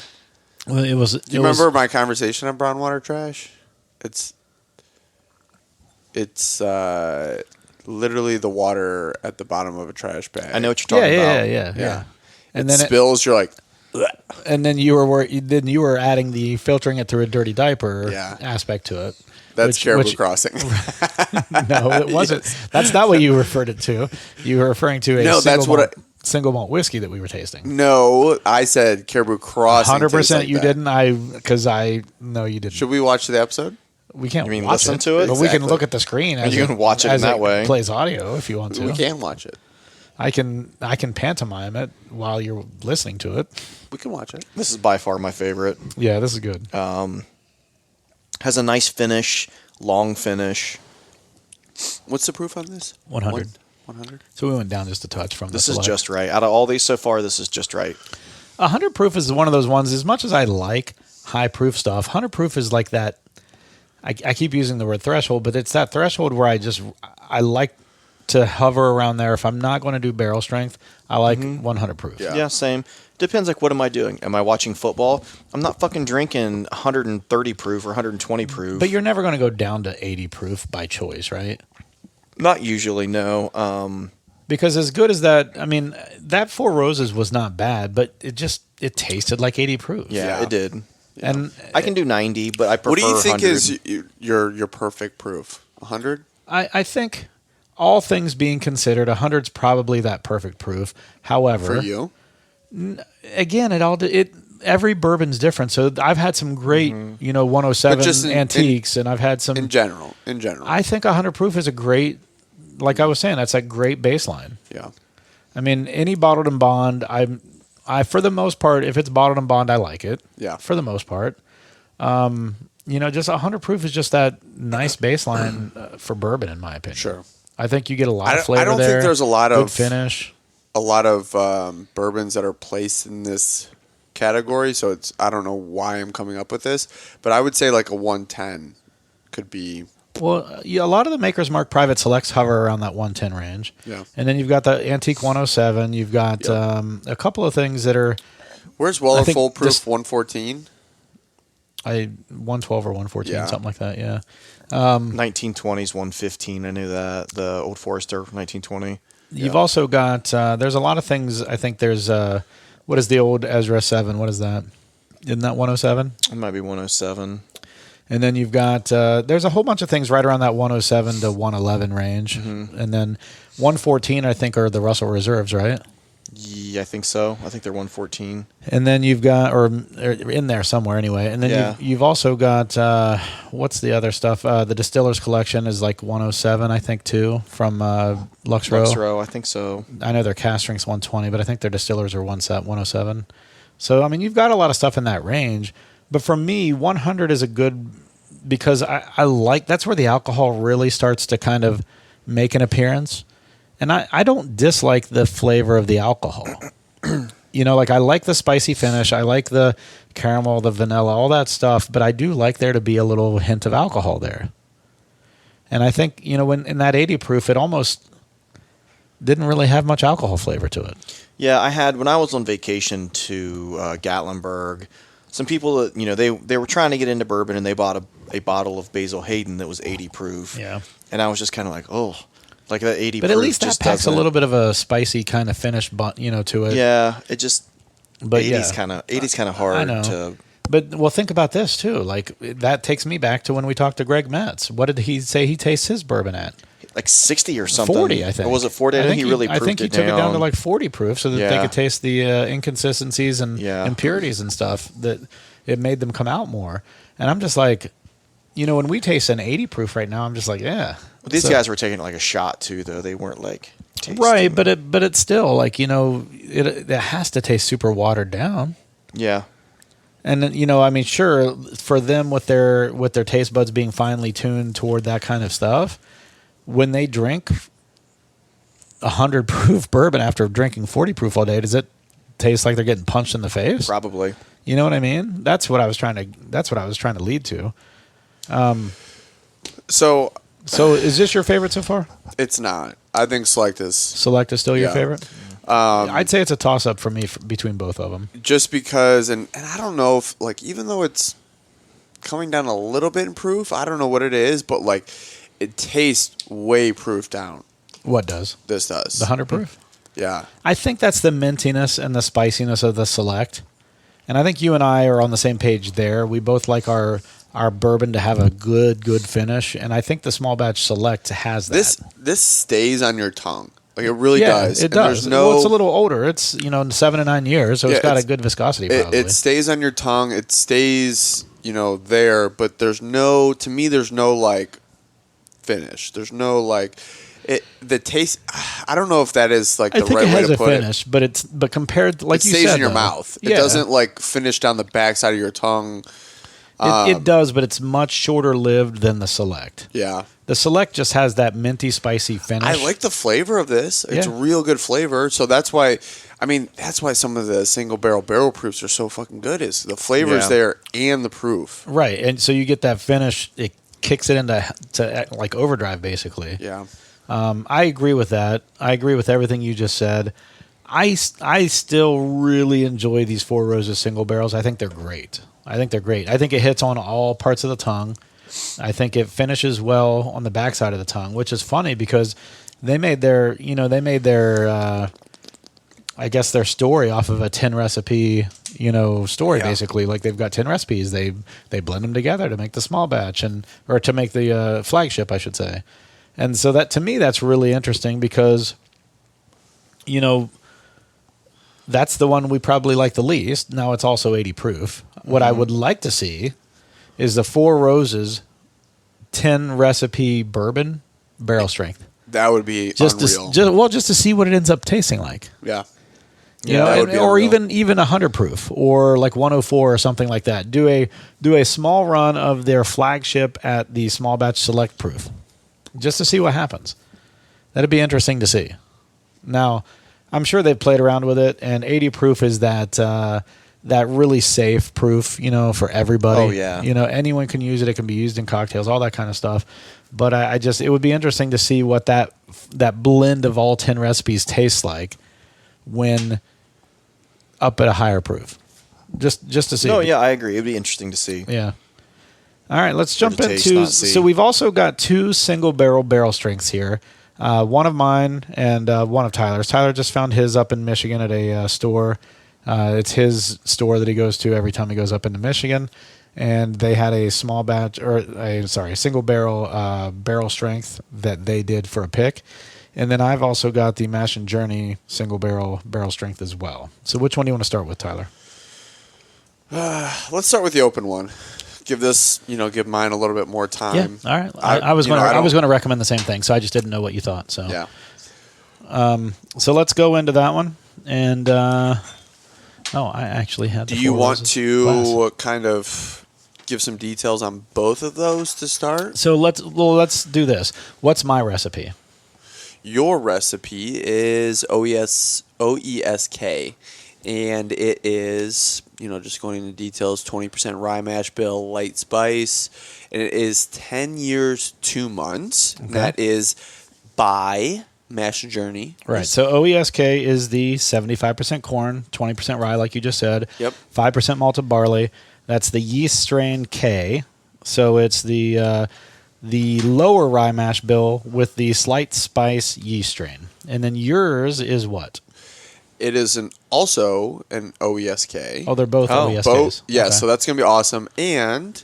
Well, it was. Do you remember my conversation on brown water trash? It's literally the water at the bottom of a trash bag. I know what you're talking about. Yeah. And And then it spills. You're like, and then you were adding the filtering it through a dirty diaper Yeah. aspect to it. that's Caribou Crossing. No, it wasn't. That's not what you referred it to. You were referring to a No, single that's what malt. single malt whiskey that we were tasting. No, I said Caribou Crossing. 100% you didn't. No, you didn't. Should we watch the episode? We can't. You mean watch listen to it? But we can look at the screen. As you can watch it in that way. Plays audio if you want to. We can watch it. I can pantomime it while you're listening to it. We can watch it. This is by far my favorite. Yeah, this is good. Has a nice finish, long finish. What's the proof on this? 100. 100. So we went down just a touch from This the is select. just right. Out of all these so far, this is just right. 100 proof is one of those ones. As much as I like high proof stuff, 100 proof is like that. I keep using the word threshold, but it's that threshold where I like to hover around there. If I'm not going to do barrel strength, I like 100 proof. Yeah, same. Depends, like, what am I doing? Am I watching football? I'm not fucking drinking 130 proof or 120 proof. But you're never going to go down to 80 proof by choice, right? Not usually, no. Because as good as that, I mean, that Four Roses was not bad, but it tasted like 80 proof. Yeah, it did. Yeah. And I can do 90, but I prefer What do you think 100. is your perfect proof? 100? I think all things being considered, 100's probably that perfect proof. However, For you? again, every bourbon's different. So I've had some great, 107 But just antiques, and I've had some. In general. I think 100 proof is a great, like I was saying, that's a great baseline. Yeah. I mean, any bottled and bond, I for the most part, if it's bottled and bond, I like it. Yeah. For the most part. Just 100 proof is just that nice baseline for bourbon, in my opinion. Sure. I think you get a lot of flavor I don't there. think there's a lot good of finish. A lot of bourbons that are placed in this category, so I don't know why I'm coming up with this, but I would say like a 110 could be. Well, yeah, a lot of the Maker's Mark Private Selects hover around that 110 range. Yeah. And then you've got the Antique 107. You've got a couple of things that are. Where's Weller I think Full Proof this- 114? 112 or 114, Yeah. something like that, yeah. 1920s 115. I knew that. The Old Forester 1920. You've also got, there's a lot of things. I think there's, what is the old Ezra 7? What is that? Isn't that 107? It might be 107. And then you've got, there's a whole bunch of things right around that 107 to 111 range. Mm-hmm. And then 114, I think, are the Russell Reserves, right? Yeah, I think so. I think they're 114. And then you've got, or in there somewhere anyway. And then Yeah. you've also got, what's the other stuff? The Distiller's Collection is like 107, I think, too, from Lux Row. Lux Row, I think so. I know their cast strength's 120, but I think their Distillers are 107. So, I mean, you've got a lot of stuff in that range. But for me, 100 is a good, because I like, that's where the alcohol really starts to kind of make an appearance. And I don't dislike the flavor of the alcohol. Like I like the spicy finish. I like the caramel, the vanilla, all that stuff. But I do like there to be a little hint of alcohol there. And I think, when in that 80 proof, it almost didn't really have much alcohol flavor to it. Yeah, I had, when I was on vacation to Gatlinburg, some people that, they were trying to get into bourbon and they bought a bottle of Basil Hayden that was 80 proof. Yeah. And I was just kind of like, oh. Like that 80 But proof at least that just packs a doesn't- little bit of a spicy kind of finish, to it. Yeah, it just. But 80's kind of hard I know. to. But well, think about this too. Like that takes me back to when we talked to Greg Metz. What did he say he tastes his bourbon at? Like 60 or something. 40, I think. Or was it 40? I think he really proved I think he it took down. it down to like 40 proof so that they Yeah. could taste the inconsistencies and Yeah. impurities and stuff, that it made them come out more. And I'm just like, when we taste an 80 proof right now, I'm just like, yeah. But these So- guys were taking it like a shot too, though. They weren't like tasting right, it. but it's still like, it has to taste super watered down. Yeah. And then, I mean, sure, for them with their taste buds being finely tuned toward that kind of stuff, when they drink 100 proof bourbon after drinking 40 proof all day, does it taste like they're getting punched in the face? Probably. You know what I mean? That's what I was trying to lead to. So is this your favorite so far? it's not. I think Select is Select is still your Yeah. favorite? I'd say it's a toss up for me between both of them. just because, and I don't know if, like, even though it's coming down a little bit in proof, I don't know what it is, but like it tastes way proof down. What does? This does. The 100 proof? Yeah. I think that's the mintiness and the spiciness of the Select. And I think you and I are on the same page there. We both like our bourbon to have a good finish. And I think the small batch Select has that. This stays on your tongue. Like it really does. It does. Well, it's a little older. It's 7 to 9 years, so it's got a good viscosity. Probably it stays on your tongue. It stays there, but there's no like finish. There's no like the taste. I don't know if that is like the right way to put it. I think it has a finish, but compared like you said, it stays in your mouth. It doesn't like finish down the backside of your tongue. It does, but it's much shorter lived than the Select. Yeah. The Select just has that minty, spicy finish. I like the flavor of this. It's a real good flavor. So that's why some of the single barrel proofs are so fucking good. Is the flavor's there and the proof. Right. And so you get that finish. It kicks it into like overdrive, basically. Yeah. I agree with that. I agree with everything you just said. I still really enjoy these Four Roses single barrels. I think they're great. I think it hits on all parts of the tongue. I think it finishes well on the backside of the tongue, which is funny because they made their I guess their story off of a 10 recipe, story basically. Like they've got 10 recipes. They blend them together to make the small batch or to make the flagship, I should say. And so that to me that's really interesting because that's the one we probably like the least. Now it's also 80 proof. What I would like to see is the Four Roses 10 recipe bourbon barrel strength. That would be unreal. Just to see what it ends up tasting like. Yeah. Or even 100 proof or like 104 or something like that. Do a small run of their flagship at the small batch select proof, just to see what happens. That'd be interesting to see. Now, I'm sure they've played around with it, and 80 proof is that really safe proof, for everybody. Oh yeah. Anyone can use it. It can be used in cocktails, all that kind of stuff. But it would be interesting to see what that blend of all 10 recipes tastes like when up at a higher proof. Just to see. No, yeah, I agree. It'd be interesting to see. Yeah. All right, let's jump into. So we've also got 2 single barrel strengths here. One of mine and one of Tyler's. Tyler just found his up in Michigan at a store. It's his store that he goes to every time he goes up into Michigan. And they had a small batch, single barrel strength that they did for a pick. And then I've also got the Mash and Journey single barrel strength as well. So which one do you want to start with, Tyler? Let's start with the open one. Give mine a little bit more time. Yeah, all right. I was going to recommend the same thing, so I just didn't know what you thought. So yeah. So let's go into that one, and I actually had. Do you want to kind of give some details on both of those to start? So let's do this. What's my recipe? Your recipe is OESK. And it is, just going into details, 20% rye mash bill, light spice. And it is 10 years, 2 months. Okay. That is by Mash and Journey. Right. So OESK is the 75% corn, 20% rye, like you just said. Yep. 5% malted barley. That's the yeast strain K. So it's the lower rye mash bill with the slight spice yeast strain. And then yours is what? It is also an OESK. Oh, they're both OESKs. Yeah, okay. So that's going to be awesome. And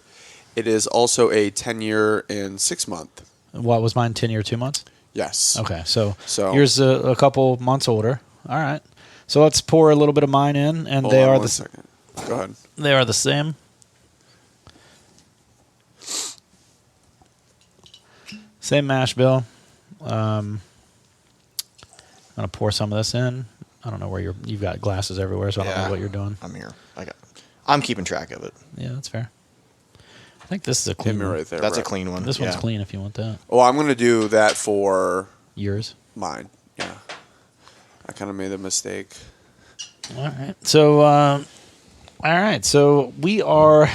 it is also a 10-year and 6-month. What was mine, 10-year, 2 months? Yes. Okay, so yours a couple months older. All right. So let's pour a little bit of mine in, and Hold on one second. Go ahead. They are the same. Same mash bill. I'm going to pour some of this in. I don't know where you've got glasses everywhere, so I don't know what you're doing. I'm here. I'm keeping track of it. Yeah, that's fair. I think this is a clean one. Right there. That's a clean one. This one's clean if you want that. Well, I'm going to do that for yours. Mine. Yeah. I kind of made a mistake. All right. So we are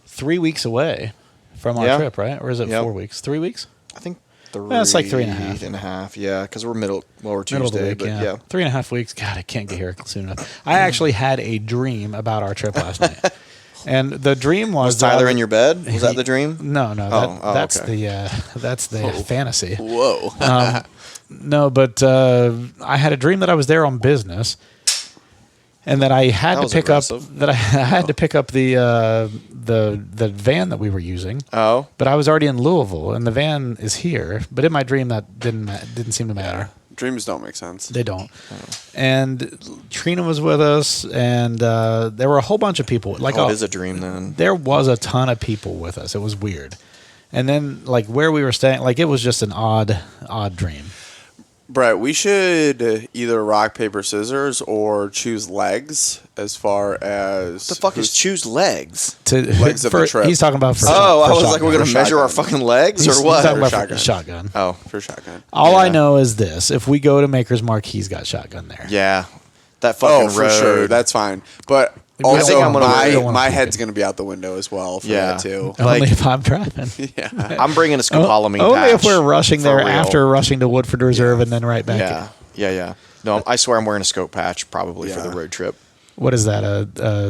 3 weeks away from our trip, right? Or is it 4 weeks? 3 weeks? I think it's like 3.5. 3.5, yeah, because we're lower Tuesday. Middle of the week, but yeah. 3.5 weeks. God, I can't get here soon enough. I actually had a dream about our trip last night. And the dream was Tyler in your bed? Was that the dream? No. That's the fantasy. Whoa. No, but I had a dream that I was there on business. and that I had That to was pick aggressive. up that I had to pick up the van that we were using. Oh, But I was already in Louisville, and the van is here. But in my dream, that didn't seem to matter. Dreams don't make sense. They don't. And Trina was with us, and there were a whole bunch of people. Like, it is a dream then. there was a ton of people with us. It was weird. And then, like, where we were staying, like, it was just an odd dream. Brett, we should either rock, paper, scissors or choose legs as far as... The fuck is choose legs? Legs of the trip. He's talking about for Oh, I for was like, shotgun. we're going to measure our fucking legs He's or what? talking about Shotgun. for shotgun. Oh, for shotgun. All I Yeah. know is this. If we go to Maker's Mark, he's got shotgun there. yeah. That Oh, fucking for road. sure. That's fine. But I also, think I'm gonna my, we don't wanna my keep head's it. going to be out the window as well for Yeah. that, too. Only Like- if I'm driving. Yeah. I'm bringing a scopolamine Only patch. if we're rushing for there real. after rushing to Woodford Reserve and then right back in. Yeah. No, I swear I'm wearing a scope patch probably for Yeah. the road trip. What is that?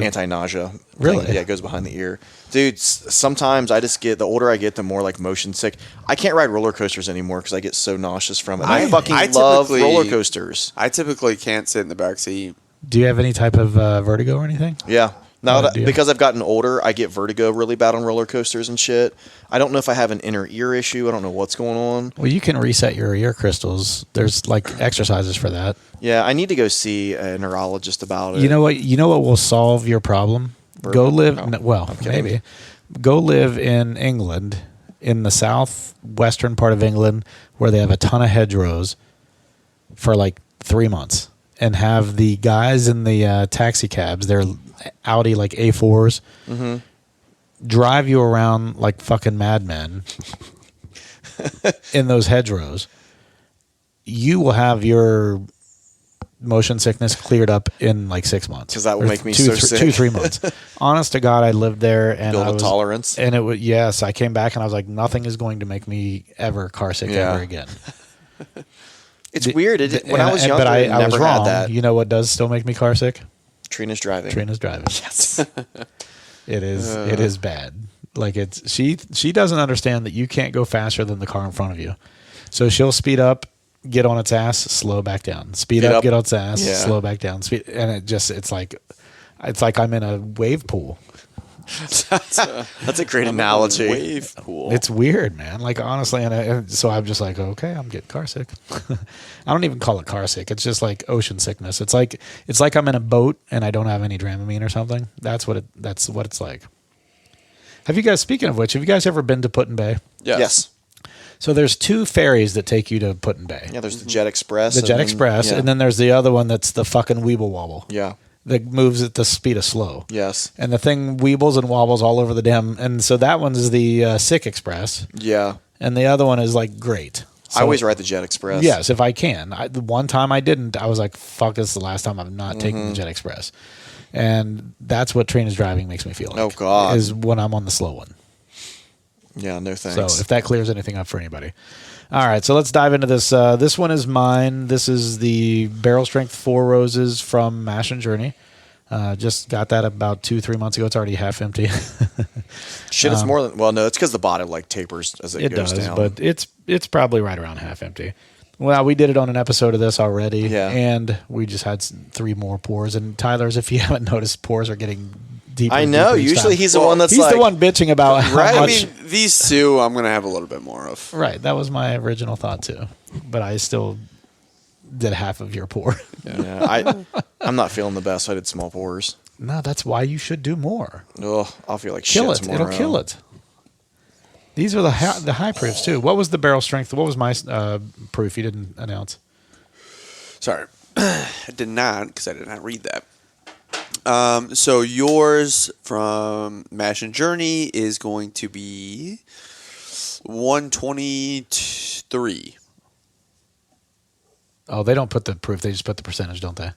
Anti-nausea. Really? thing. Yeah, it goes behind the ear. Dude, sometimes I just get, the older I get, the more like motion sick. I can't ride roller coasters anymore because I get so nauseous from it. I fucking I love typically- roller coasters. I typically can't sit in the back seat. Do you have any type of vertigo or anything? Yeah. Now Oh, that, do you? because I've gotten older, I get vertigo really bad on roller coasters and shit. I don't know if I have an inner ear issue. I don't know what's going on. Well, you can reset your ear crystals. There's like exercises for that. Yeah, I need to go see a neurologist about it. You know what? You know what will solve your problem? Go Bourbon? live. No, Well, I'm kidding. maybe. Go live in England, in the southwestern part of England, where they have a ton of hedgerows, for like 3 months, and have the guys in the taxi cabs, they're Audi like A4s, drive you around like fucking madmen in those hedgerows. You will have your motion sickness cleared up in like 6 months. 'Cause that will Or make me so sick. 2-3 months. Honest to God, I lived there and Build I a was tolerance. And it was, yes, I came back and I was like, nothing is going to make me ever car sick Yeah. ever again. It's weird. When I was younger, but I never was wrong. had that. You know what does still make me car sick? Trina's driving. Trina's driving. Yes. It is bad. Like she doesn't understand that you can't go faster than the car in front of you. So she'll speed up, get on its ass, slow back down. Speed up, get on its ass, Yeah. slow back down. And it's like I'm in a wave pool. That's a great analogy. Wave pool. It's weird, man. Like honestly, and so I'm just like, okay, I'm getting car sick. I don't even call it car sick. It's just like ocean sickness. It's like I'm in a boat and I don't have any Dramamine or something. That's what it's like. Have you guys? Speaking of which, have you guys ever been to Put in Bay? Yes. So there's 2 ferries that take you to Put in Bay. Yeah, there's the Jet Express. The Jet Express, yeah. and then there's the other one that's the fucking Weeble Wobble. Yeah. That moves at the speed of slow. Yes. And the thing weebles and wobbles all over the damn. And so that one is the Sick Express, Yeah. and the other one is like great. So, I always ride the Jet Express. Yes, if I can. The one time I didn't, I was like, fuck, this is the last time I'm not taking the Jet Express. And that's what Trina's driving makes me feel like. Oh, God. Is when I'm on the slow one. Yeah, no thanks. So if that clears anything up for anybody. All right, so let's dive into this. This one is mine. This is the Barrel Strength 4 Roses from Mash and Journey. Just got that about 2-3 months ago. It's already half empty. Shit, it's more than... Well, no, it's because the bottle like tapers as it goes does, down. but it's probably right around half empty. Well, we did it on an episode of this already, Yeah. and we just had 3 more pours. And Tyler's, if you haven't noticed, pours are getting deeper. I and know. deeper each Usually time. he's the one that's he's like... the one bitching about how Right, I much. I mean, these 2, I'm going to have a little bit more of. Right, that was my original thought too, but I still did half of your pour. Yeah, I'm not feeling the best. So I did small pours. No, that's why you should do more. Ugh, I'll feel like Kill shit it. tomorrow. It'll kill it. These are the high proofs too. What was the barrel strength? What was my proof? You didn't announce. Sorry. I did not, because I did not read that. So yours from Mash and Journey is going to be 123. Oh, they don't put the proof. They just put the percentage, don't they?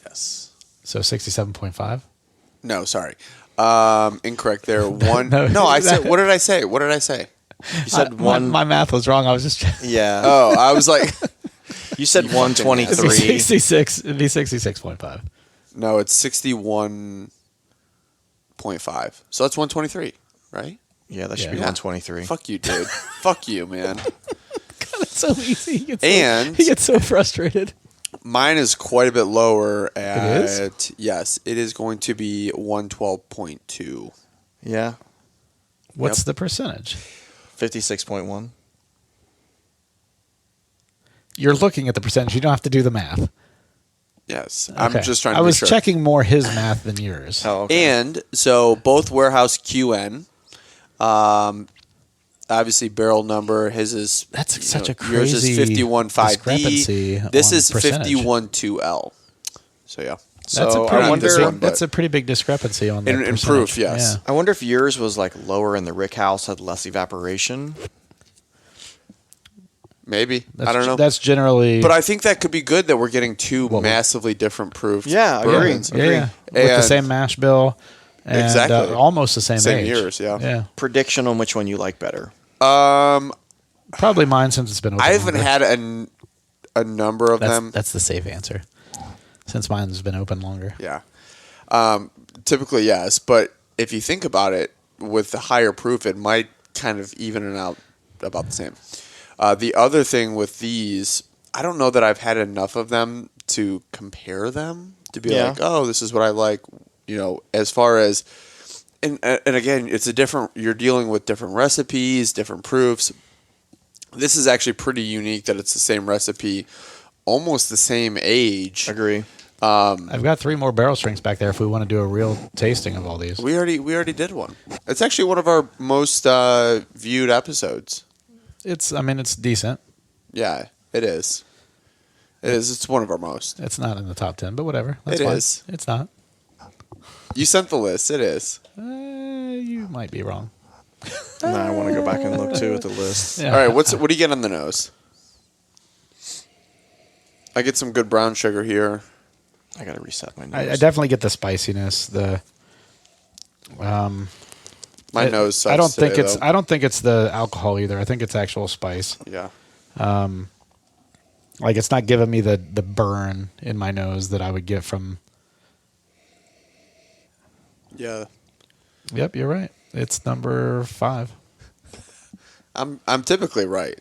Yes. So 67.5. No, sorry. Incorrect there. No. No, I said. What did I say? What did I say? You said one. My math was wrong. I was just. Yeah. Oh, I was like, You said It'd be 123. 66. It'd be 66.5. no, it's 61.5. So that's 123, right? Yeah, that should Yeah. be Yeah. 123. Fuck you, dude. Fuck you, man. God, it's so easy. And he gets so frustrated. Mine is quite a bit lower at... It is? Yes, it is going to be 112.2. Yeah. What's the percentage? 56.1. You're looking at the percentage. You don't have to do the math. Yes. Okay. I'm just trying to I be was sure. checking more his math than yours. Oh, okay. And so both Warehouse QN, obviously barrel number, his is... That's such a yours is crazy 51.5D. discrepancy This on is percentage. 51.2L. So, yeah. So That's a pretty, I wonder. that's a pretty big discrepancy on the In percentage. proof, yes. Yeah. I wonder if yours was like lower and the Rick House had less evaporation. Maybe. That's, I don't know. That's generally... But I think that could be good that we're getting two Well, massively different proofs. Yeah, I agree. bourbons. Yeah. With the And- same mash bill. And, Exactly. almost the same age. years, yeah. Yeah. Prediction on which one you like better. Probably mine since it's been open I haven't longer. had a number of them. That's the safe answer. Since mine's been open longer. Yeah. Typically, yes. But if you think about it, with the higher proof, it might kind of even it out about the same. The other thing with these, I don't know that I've had enough of them to compare them, to be like, oh, this is what I like, as far as, and again, it's a different, you're dealing with different recipes, different proofs. This is actually pretty unique that it's the same recipe, almost the same age. Agree. I've got 3 more barrel strengths back there if we want to do a real tasting of all these. We already did one. It's actually one of our most viewed episodes. It's decent. Yeah, it is. It is. It's one of our most. It's not in the top 10, but whatever. That's It fine. is. It's not. You sent the list. It is. You might be wrong. Now I want to go back and look too at the list. Yeah. All right. What do you get on the nose? I get some good brown sugar here. I got to reset my nose. I definitely get the spiciness. My nose sucks. I don't think today, it's. though. I don't think it's the alcohol either. I think it's actual spice. Yeah. Like it's not giving me the burn in my nose that I would get from. Yeah. Yep, you're right. It's number 5. I'm typically right.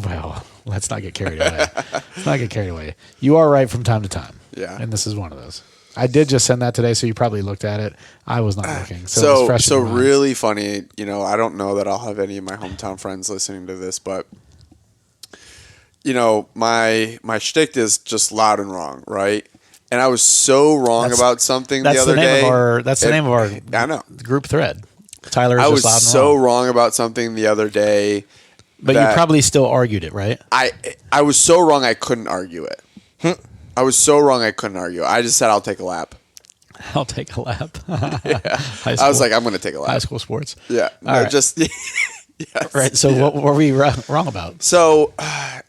Well, let's not get carried away. Let's not get carried away. You are right from time to time. Yeah. And this is one of those. I did just send that today, so you probably looked at it. I was not looking. So it was fresh in your mind. really funny. I don't know that I'll have any of my hometown friends listening to this, but my shtick is just loud and wrong, right? And I was so wrong about something the other day. That's the name of our I know. group thread. Tyler is I just was loud and so wrong. wrong about something the other day. But you probably still argued it, right? I was so wrong I couldn't argue it. I was so wrong I couldn't argue. I just said I'll take a lap. I'll take a lap. I was like, I'm going to take a lap. high school sports. Yeah. All right. Just yes. Right. So what were we wrong about? So,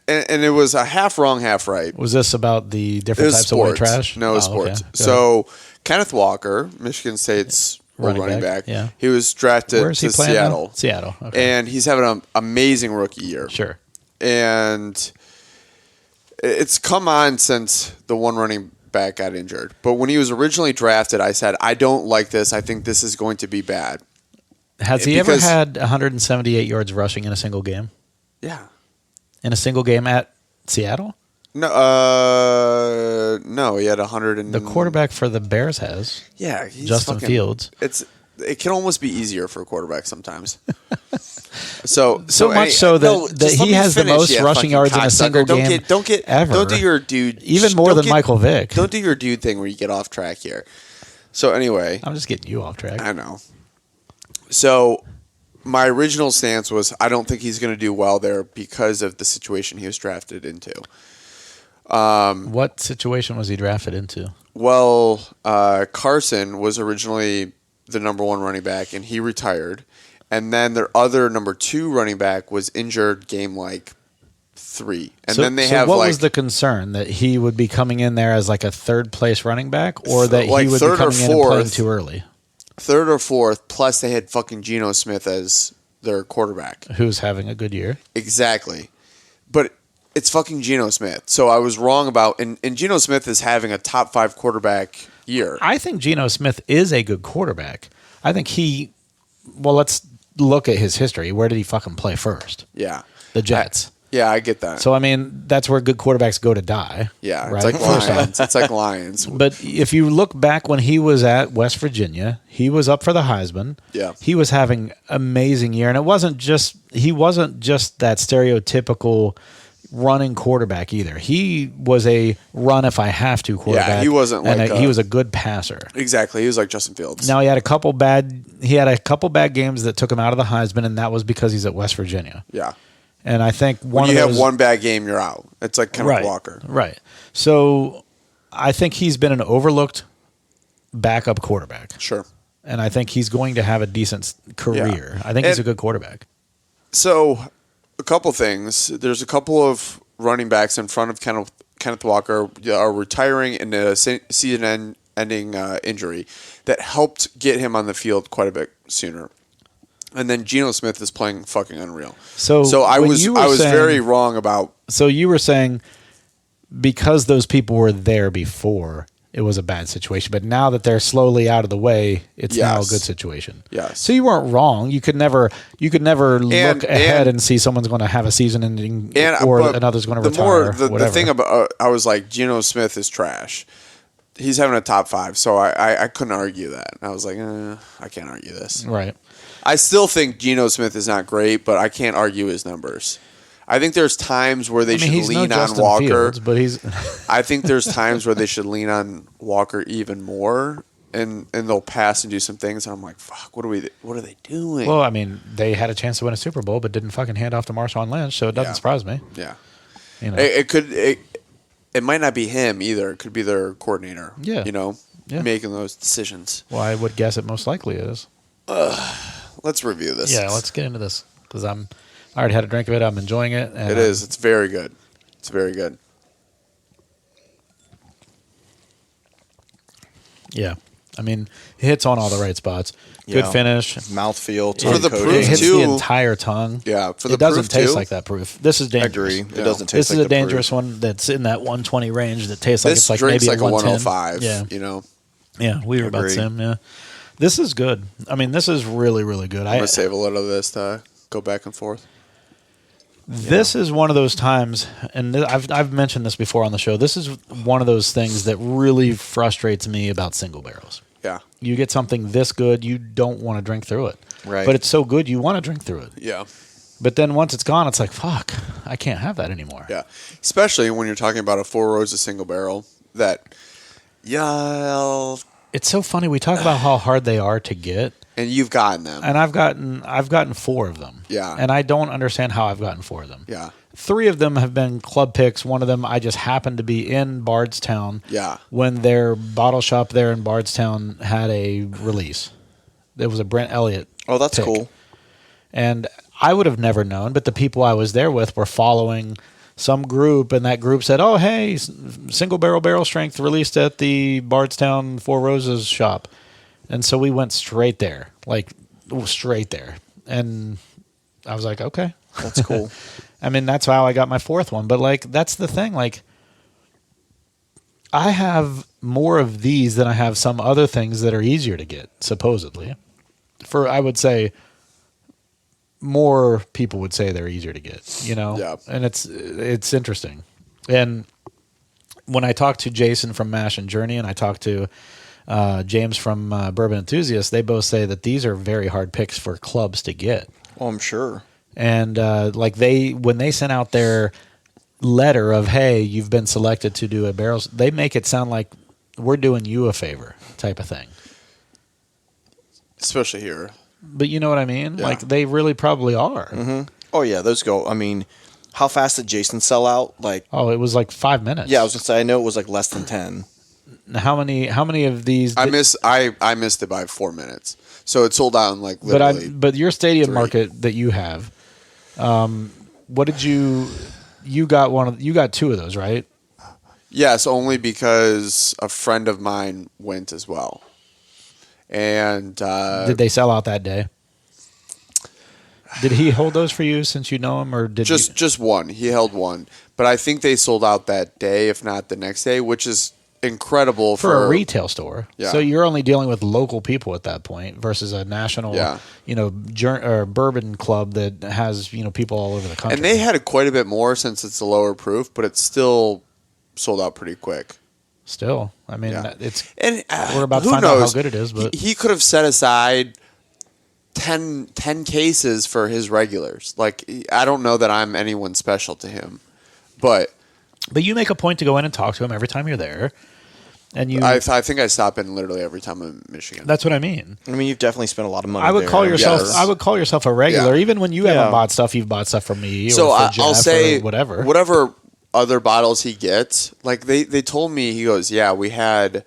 and it was a half wrong, half right. Was this about the It different was types sports. of white trash? No, it was Oh, sports. okay. Go So Kenneth Walker, Michigan State's Running running back, back. yeah. He was drafted Where is he to playing Seattle. now? Seattle. Okay. And he's having an amazing rookie year. Sure. And it's come on since the one running back got injured. But when he was originally drafted, I said, I don't like this. I think this is going to be bad. Has he ever because- had 178 yards rushing in a single game? Yeah. In a single game at Seattle? No, he had 100 and The quarterback for the Bears has. Yeah, he's Justin fucking- Fields. It can almost be easier for a quarterback sometimes. So much so that just let he me has the finish, most you rushing fucking yards in a cocksucker. single game ever. Don't do your dude. Even more don't than get- Michael Vick. Don't do your dude thing where you get off track here. So anyway, I'm just getting you off track. I know. So my original stance was I don't think he's going to do well there because of the situation he was drafted into. What situation was he drafted into? Well, Carson was originally the number 1 running back, and he retired. And then their other number 2 running back was injured game 3. And then they have what was the concern? That he would be coming in there as like a third place running back, or that he would be third or coming in and playing fourth. too early? 3rd or 4th, plus they had fucking Geno Smith as their quarterback. Who's having a good year? Exactly. But it's fucking Geno Smith. So I was wrong about, and Geno Smith is having a top 5 quarterback year. I think Geno Smith is a good quarterback. I think let's look at his history. Where did he fucking play first? Yeah. The Jets. Yeah, I get that. So, I mean, that's where good quarterbacks go to die. Yeah, right? it's like Lions. It's like Lions. But if you look back when he was at West Virginia, he was up for the Heisman. Yeah. He was having amazing year. And he wasn't just that stereotypical running quarterback either. He was a run if I have to quarterback. Yeah, he wasn't like he was a good passer. Exactly. He was like Justin Fields. Now he had a couple bad games that took him out of the Heisman, and that was because he's at West Virginia. Yeah. And I think when you have one bad game, you're out. It's like Kenneth Walker. Right. So I think he's been an overlooked backup quarterback. Sure. And I think he's going to have a decent career. Yeah. I think he's a good quarterback. So a couple things. There's a couple of running backs in front of Kenneth Walker are retiring in a season-ending injury that helped get him on the field quite a bit sooner. And then Geno Smith is playing fucking unreal. So I was very wrong about. So you were saying because those people were there before, it was a bad situation. But now that they're slowly out of the way, it's now a good situation. Yes. So you weren't wrong. You could never look ahead and see someone's going to have a season ending or another's going to retire. The thing about I was like, Geno Smith is trash. He's having a top 5, so I couldn't argue that. I was like, I can't argue this. Right. I still think Geno Smith is not great, but I can't argue his numbers. I think there's times where they should lean on Walker. Fields, but I think there's times where they should lean on Walker even more, and they'll pass and do some things. And I'm like, fuck, what are they doing? Well, I mean, they had a chance to win a Super Bowl, but didn't fucking hand off to Marshawn Lynch, so it doesn't surprise me. Yeah, you know. It might not be him either. It could be their coordinator. Yeah, making those decisions. Well, I would guess it most likely is. Let's review this. Yeah, let's get into this because I already had a drink of it. I'm enjoying it. It is. It's very good. It's very good. Yeah. I mean, it hits on all the right spots. Good finish. Mouthfeel. For the proof, it hits too. the entire tongue. Yeah. For the it doesn't proof, taste too. like that proof. This is dangerous. I agree. It doesn't taste this like is a the dangerous proof. one that's in that 120 range that tastes like it's like drinks maybe like a 105. Yeah. Yeah, we were about the Agreed. same. Yeah. This is good. I mean, this is really, really good. I'm going to save a little of this to go back and forth. This is one of those times, and I've mentioned this before on the show. This is one of those things that really frustrates me about single barrels. Yeah. You get something this good, you don't want to drink through it. Right. But it's so good, you want to drink through it. Yeah. But then once it's gone, it's like, fuck, I can't have that anymore. Yeah. Especially when you're talking about a 4 Roses single barrel that, It's so funny. We talk about how hard they are to get. And you've gotten them. And I've gotten 4 of them. Yeah. And I don't understand how I've gotten 4 of them. Yeah. 3 of them have been club picks. One of them I just happened to be in Bardstown. Yeah. When their bottle shop there in Bardstown had a release. It was a Brent Elliott. Oh, that's pick. cool. And I would have never known, but the people I was there with were following some group, and that group said, "Oh, hey, single barrel strength released at the Bardstown 4 Roses shop." And so we went straight there, And I was like, okay. That's cool. I mean, that's how I got my 4th one. But, like, that's the thing. Like, I have more of these than I have some other things that are easier to get, supposedly. I would say, more people would say they're easier to get, Yeah. And it's interesting. And when I talked to Jason from Mash and Journey, and I talked to James from Bourbon Enthusiasts, they both say that these are very hard picks for clubs to get. Oh, I'm sure. And when they sent out their letter of, hey, you've been selected to do a barrels, they make it sound like we're doing you a favor type of thing. Especially here. But you know what I mean? Yeah. Like, they really probably are. Mm-hmm. Oh, yeah, those go. I mean, how fast did Jason sell out? Like, Oh, it was like 5 minutes. yeah, I was going to say, I know it was like less than 10. How many of these? I missed it by 4 minutes. So it sold out in like literally. But your stadium 3. market that you have, what did you got? You got 2 of those, right? Yes, only because a friend of mine went as well. And Did they sell out that day? Did he hold those for you since you know him, or did just one? He held one, but I think they sold out that day, if not the next day, which is incredible for a retail store. Yeah. So you're only dealing with local people at that point versus a national, or bourbon club that has, people all over the country. And they had quite a bit more since it's a lower proof, but it's still sold out pretty quick. Still, I mean, we're about to who find knows? out how good it is. But he could have set aside 10 cases for his regulars. Like, I don't know that I'm anyone special to him, but you make a point to go in and talk to him every time you're there. And I think I stop in literally every time I'm in Michigan. That's what I mean. I mean, you've definitely spent a lot of money. I would there. call yourself. Yes. I would call yourself a regular, Yeah. even when you haven't bought stuff. You've bought stuff from me. So or for Jeff I'll say or whatever. Other bottles he gets. Like they told me, he goes, yeah, we had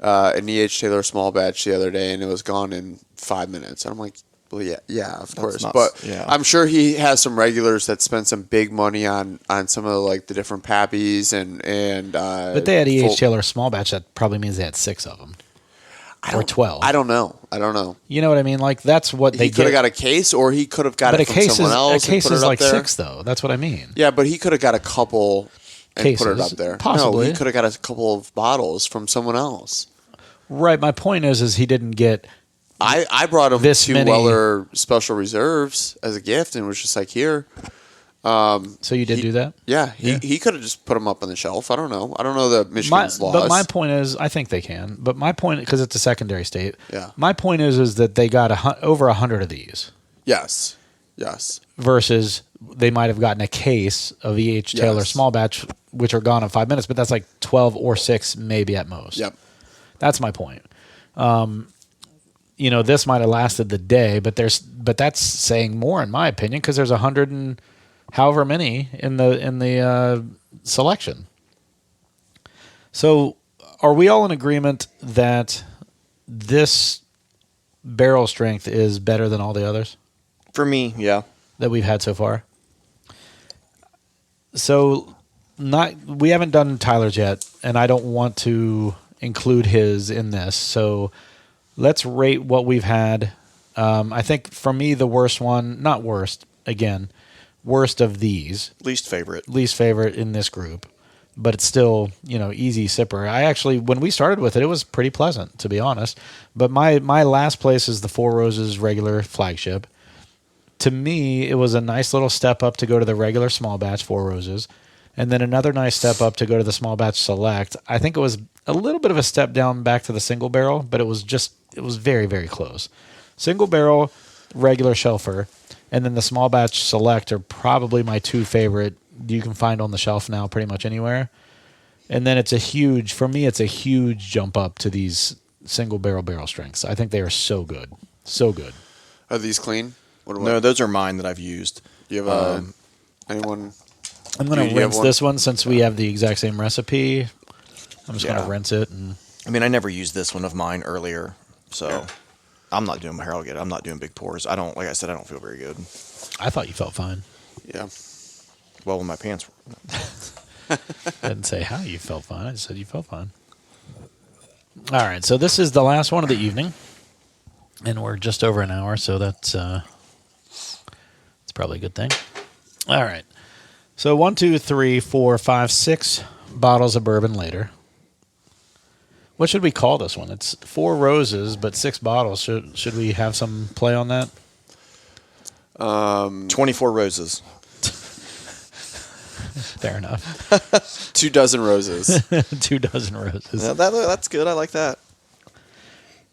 an E.H. Taylor small batch the other day, and it was gone in 5 minutes. And I'm like, well, yeah, of course. But I'm sure he has some regulars that spend some big money on some of the different Pappies and. But they had E.H. Taylor small batch. That probably means they had 6 of them. Or 12. I don't know. You know what I mean? Like, that's what they He could have got a case, or he could have got it from someone else. A case and put is it up like there. 6, though. That's what I mean. Yeah, but he could have got a couple and cases, put it up there. possibly. No, he could have got a couple of bottles from someone else. Right. My point is he didn't get. I brought him This 2 many- Weller Special Reserves as a gift, and was just like, here. So you did do that? Yeah, he could have just put them up on the shelf. I don't know. I don't know the Michigan's laws. But my point is, I think they can. But my point, because it's a secondary state. Yeah. My point is that they got over 100 of these. Yes. Versus they might have gotten a case of E.H. Taylor Yes. small batch, which are gone in 5 minutes. But that's like 12 or 6, maybe at most. Yep. That's my point. This might have lasted the day, but that's saying more in my opinion, because there's 100 and however many in the selection. So, are we all in agreement that this barrel strength is better than all the others For me, yeah. that we've had so far? So, we haven't done Tyler's yet, and I don't want to include his in this. So, let's rate what we've had. I think for me, the worst one, not worst, again, worst of these. Least favorite In this group. But it's still, easy sipper. I actually, when we started with it, it was pretty pleasant, to be honest. But my last place is the Four Roses regular flagship. To me, it was a nice little step up to go to the regular small batch Four Roses. And then another nice step up to go to the small batch select. I think it was a little bit of a step down back to the single barrel, but it was very, very close. Single barrel, regular shelfer, and then the small batch select are probably my 2 favorite. You can find on the shelf now pretty much anywhere. And then it's a huge jump up to these single barrel strengths. I think they are so good. So good. Are these clean? No, those are mine that I've used. Do you have anyone? I'm going to rinse this one since we have the exact same recipe. I'm just going to rinse it. I mean, I never used this one of mine earlier, so I'm not doing I'm not doing big pours. Like I said, I don't feel very good. I thought you felt fine. Yeah. Well, when my pants I didn't say how you felt fine. I just said you felt fine. All right, so this is the last one of the evening, and we're just over an hour, so that's probably a good thing. All right, so 1, 2, 3, 4, 5, 6 bottles of bourbon later. What should we call this one? It's 4 roses, but 6 bottles. Should we have some play on that? 24 roses. Fair enough. 2 dozen roses. 2 dozen roses. Yeah, that's good. I like that.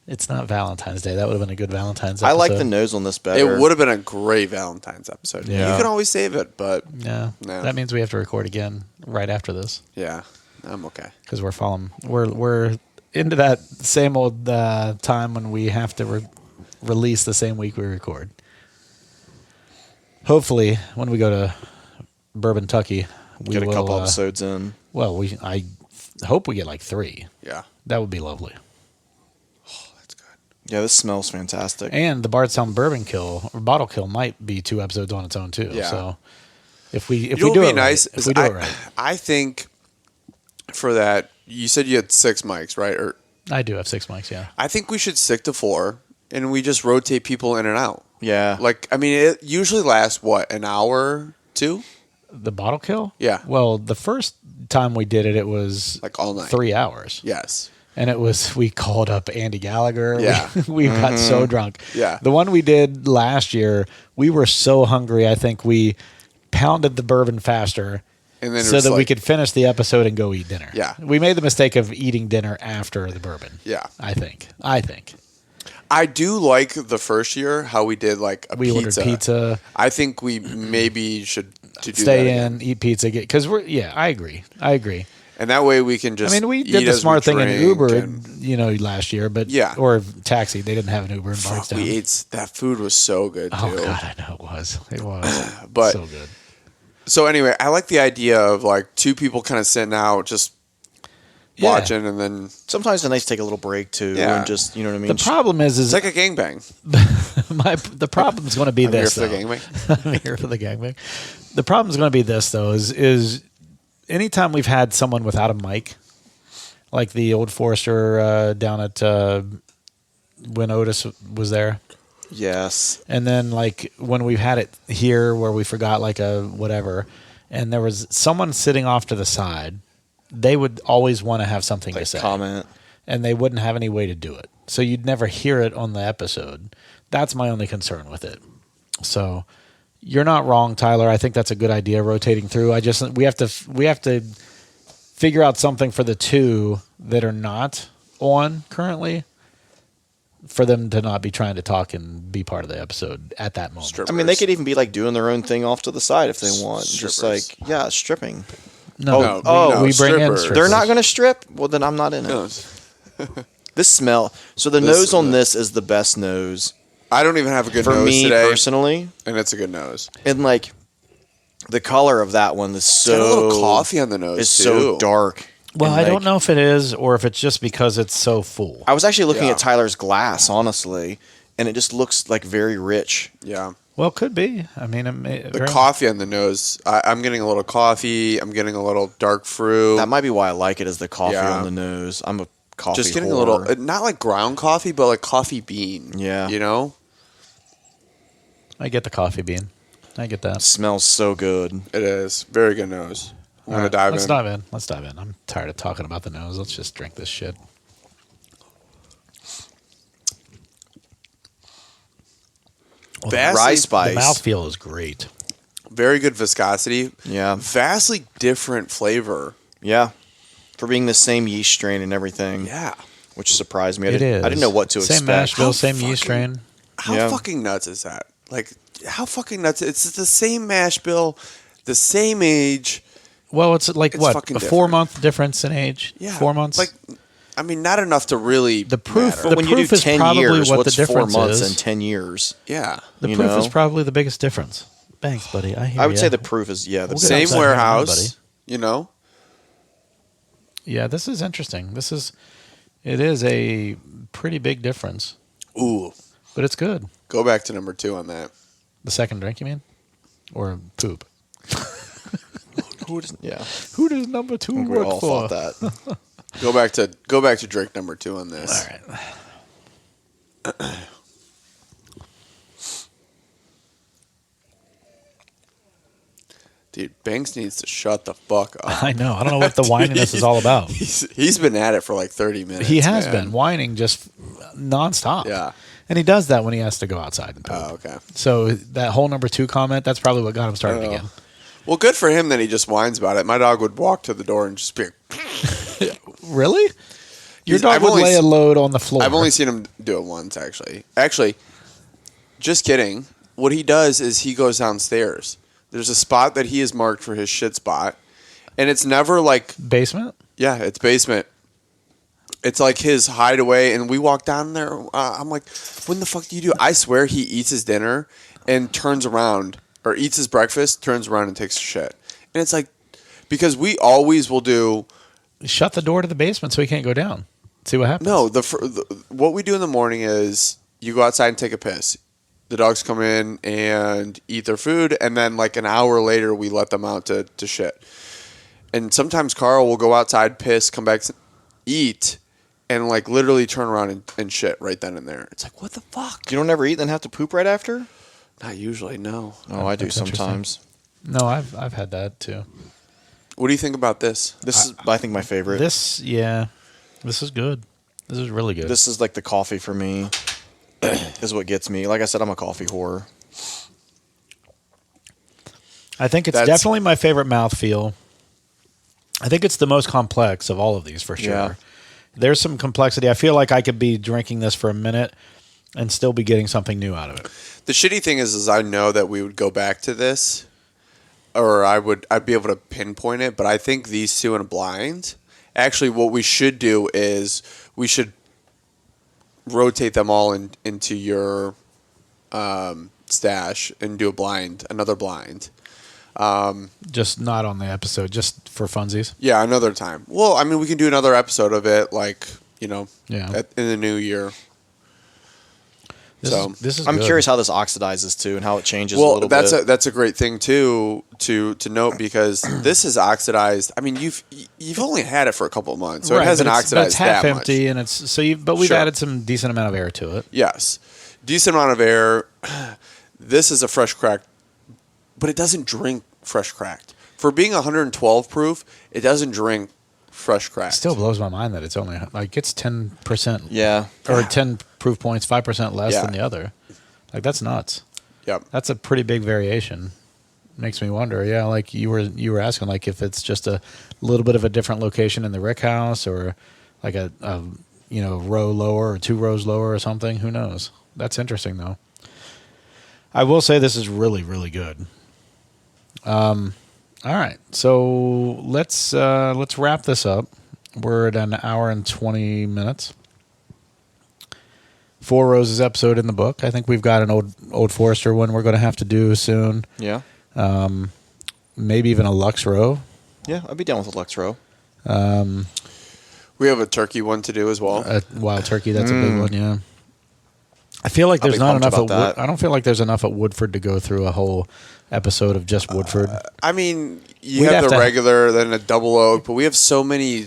It's not Valentine's Day. That would have been a good Valentine's episode. I like the nose on this better. It would have been a great Valentine's episode. Yeah. You can always save it, but No. That means we have to record again right after this. Yeah, I'm okay. Because we're into that same old time when we have to release the same week we record. Hopefully, when we go to Bourbon Tucky, we get a will, couple episodes in. Well, I hope we get like 3. Yeah. That would be lovely. Oh, that's good. Yeah, this smells fantastic. And the Bardstown Bourbon Kill or Bottle Kill might be 2 episodes on its own too. Yeah. So if we do It'll be it nice. right, if we do it right, I think for that, you said you had 6 mics, right? Or I do have 6 mics. Yeah. I think we should stick to 4, and we just rotate people in and out. Yeah. Like, I mean, it usually lasts, what, an hour, 2? The bottle kill? Yeah. Well, the first time we did it, it was Like all night. 3 hours. Yes. And it was, we called up Andy Gallagher. Yeah. We got so drunk. Yeah. The one we did last year, we were so hungry. I think we pounded the bourbon faster And then so that we could finish the episode and go eat dinner. Yeah. We made the mistake of eating dinner after the bourbon. Yeah. I think. I do like the first year how we did like a We pizza. ordered pizza. I think we maybe should do Stay that in, again. eat pizza, because I agree. And that way we can just. I mean, we eat did the as we smart thing and drink Ubered, last year, but Yeah. or taxi. They didn't have an Uber in Fuck, Bardstown. we ate that food was so good too. Oh God, I know it was. It was. But- so good. So anyway, I like the idea of like two people kind of sitting out just Yeah. watching, and then Sometimes it's nice to take a little break too, Yeah. and just you know what I mean. The problem is it's like a gangbang. the problem is going to be I'm here this. for the though. gangbang. I'm here for the gangbang. The problem is going to be this though. Is anytime we've had someone without a mic, like the old Forester down at when Otis was there. Yes. And then like when we've had it here where we forgot like a whatever, and there was someone sitting off to the side, they would always want to have something to Like say. comment. And they wouldn't have any way to do it. So you'd never hear it on the episode. That's my only concern with it. So you're not wrong, Tyler. I think that's a good idea, rotating through. We have to figure out something for the two that are not on currently, for them to not be trying to talk and be part of the episode at that moment. Strippers. I mean, they could even be like doing their own thing off to the side if they want. Just Strippers. like, yeah, stripping. No, Oh, we bring in strippers. strippers. They're not going to strip? Well, then I'm not in it. No, This smell. So the nose on this is the best nose I don't even have a good for nose me today, personally. and it's a good nose. And like the color of that one is It's got a so little coffee on the nose. It's too. so dark. Well, And, I don't like, know if it is or if it's just because it's so full. I was actually looking Yeah. at Tyler's glass, honestly, and it just looks like very rich. Yeah. Well, it could be. I mean, The coffee on the nose. I'm getting a little coffee. I'm getting a little dark fruit. That might be why I like it, is the coffee Yeah. on the nose. I'm a coffee Just getting whore. a little, not like ground coffee, but like coffee bean. Yeah. You know? I get the coffee bean. I get that. Smells so good. It is. Very good nose. Want All to right, dive let's in? dive in. Let's dive in. I'm tired of talking about the nose. Let's just drink this shit. Well, Vastly- Rye the spice. mouthfeel is great. Very good viscosity. Yeah. Vastly different flavor. Yeah. For being the same yeast strain and everything. Yeah. Which surprised me. It is. I didn't know what to Same expect. mash bill, How same fucking- yeast strain. How Yeah. fucking nuts is that? Like, how fucking nuts? It's the same mash bill, the same age. Well, it's like It's what, fucking a different. 4-month difference in age? Yeah. 4 months. Like, I mean, not enough to really. The proof- matter. the When you do proof is 10 probably years, what what's the 4 difference months is. and 10 years? Yeah. the you proof know? is probably the biggest difference. Thanks, buddy. I hear I would ya. say the proof is, yeah. The We'll get Same upside down, warehouse. buddy. You know. Yeah, this is interesting. It is a pretty big difference, Ooh. but it's good. Go back to number 2 on that. The second drink, you mean? Or poop? Who does, yeah. Who does number 2 We work all for? thought that. Go back to drink number 2 on this. All right. Dude, Banks needs to shut the fuck up. I know. I don't know what the whininess is all about. He's been at it for like 30 minutes. He has man. been whining just nonstop. Yeah. And he does that when he has to go outside and poop. Oh, okay. So that whole number 2 comment, that's probably what got him started Oh. again. Well, good for him that he just whines about it. My dog would walk to the door and just be. Really? Your He's- dog I've would only lay a load on the floor. I've only seen him do it once, actually. Actually, just kidding. What he does is he goes downstairs. There's a spot that he has marked for his shit spot, and it's never like, basement? yeah, it's basement. It's like his hideaway, and we walk down there. I'm like, when the fuck do you do? I swear he eats his dinner and turns around, or eats his breakfast, turns around and takes a shit. And it's like, because we always will do. Shut the door to the basement so he can't go down. See what happens. No, what we do in the morning is you go outside and take a piss. The dogs come in and eat their food, and then like an hour later, we let them out to shit. And sometimes Carl will go outside, piss, come back, eat, and like literally turn around and shit right then and there. It's like, what the fuck? You don't ever eat, then have to poop right after? Not usually, no. Oh, I do That's interesting. sometimes. No, I've had that too. What do you think about this? This is, I think, my favorite. This is good. This is really good. This is like the coffee for me. Is what gets me. Like I said, I'm a coffee whore. I think it's definitely my favorite mouthfeel. I think it's the most complex of all of these for sure. Yeah. There's some complexity. I feel like I could be drinking this for a minute and still be getting something new out of it. The shitty thing is I know that we would go back to this, or I'd be able to pinpoint it. But I think these two in a blind. Actually, what we should do is we should rotate them all into your stash and do another blind. Just not on the episode, just for funsies. Yeah, another time. Well, I mean, we can do another episode of it, like, in the new year. This is I'm good. curious how this oxidizes too, and how it changes a little bit. That's a great thing too to note, because this is oxidized. I mean, you've only had it for a couple of months, so it hasn't oxidized but it's half that empty, much. And it's but we've added some decent amount of air to it. Yes, decent amount of air. This is a fresh cracked, but it doesn't drink fresh cracked. For being 112 proof, it doesn't drink fresh cracked. It still blows my mind that it's only like it's 10%. Yeah. Or 10 proof points, 5% less than the other. Like that's nuts. Yep. That's a pretty big variation. Makes me wonder. Yeah, like you were asking, like if it's just a little bit of a different location in the rick house, or like a row lower or 2 rows lower or something. Who knows? That's interesting though. I will say this is really, really good. All right, so let's wrap this up. We're at an hour and 20 minutes. 4 Roses episode in the book. I think we've got an Old Forester one we're going to have to do soon. Yeah. Maybe even a Lux Row. Yeah, I'd be down with a Lux Row. We have a turkey one to do as well. A wild turkey, that's a big one, yeah. I feel like there's not enough at I don't feel like there's enough at Woodford to go through a whole episode of just Woodford. I mean, you have the regular, then a double oak, but we have so many.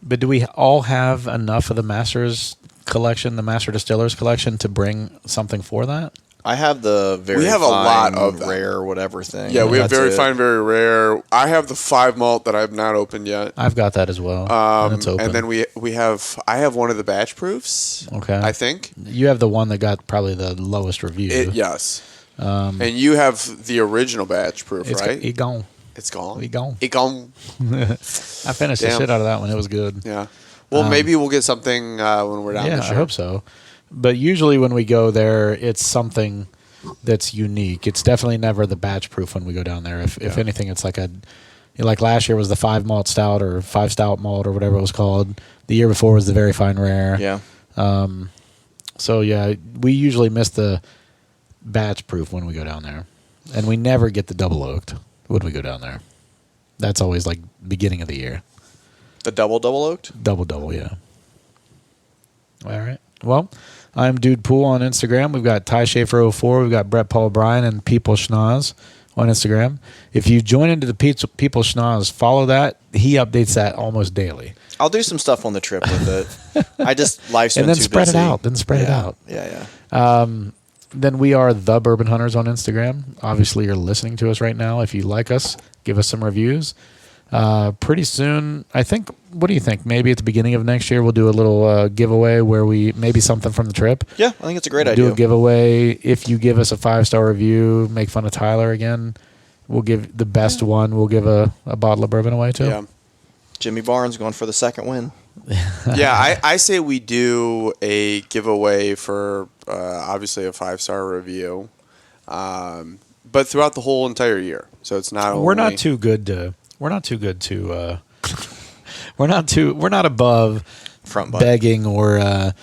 But do we all have enough of the Masters collection, the Master Distillers collection, to bring something for that? I have the very we have fine, a lot of them. Rare whatever thing. Yeah, we have very fine, very rare. I have the 5 malt that I have not opened yet. I've got that as well. It's open. And then I have one of the batch proofs. Okay. I think. You have the one that got probably the lowest review. Yes. And you have the original batch proof, right? It's gone. It's gone. It's gone. It gone. I finished the shit out of that one. It was good. Yeah. Well, maybe we'll get something when we're down this year. I hope so. But usually when we go there, it's something that's unique. It's definitely never the batch proof when we go down there. If anything, it's like like last year was the 5 malt stout or 5 stout malt or whatever it was called. The year before was the very fine rare. Yeah. So yeah, we usually miss the batch proof when we go down there, and we never get the double oaked when we go down there. That's always like beginning of the year. The double oaked? Double, yeah. All right. Well, I'm Dude Pool on Instagram. We've got Ty Schaefer 04. We've got Brett Paul Bryan and People Schnoz on Instagram. If you join into the People Schnoz, follow that. He updates that almost daily. I'll do some stuff on the trip with it. I just life's and been then too spread busy. it out. Then spread it out. Yeah. Then we are the Bourbon Hunters on Instagram. Obviously, you're listening to us right now. If you like us, give us some reviews. Pretty soon, I think, what do you think? Maybe at the beginning of next year, we'll do a little giveaway where maybe something from the trip. Yeah, I think it's a great idea. Do a giveaway. If you give us a 5-star review, make fun of Tyler again, we'll give the best one. We'll give a bottle of bourbon away, too. Yeah. Jimmy Barnes going for the second win. Yeah, I say we do a giveaway for obviously a 5-star review, but throughout the whole entire year. So it's not. We're not too good to. We're not above front butt. begging or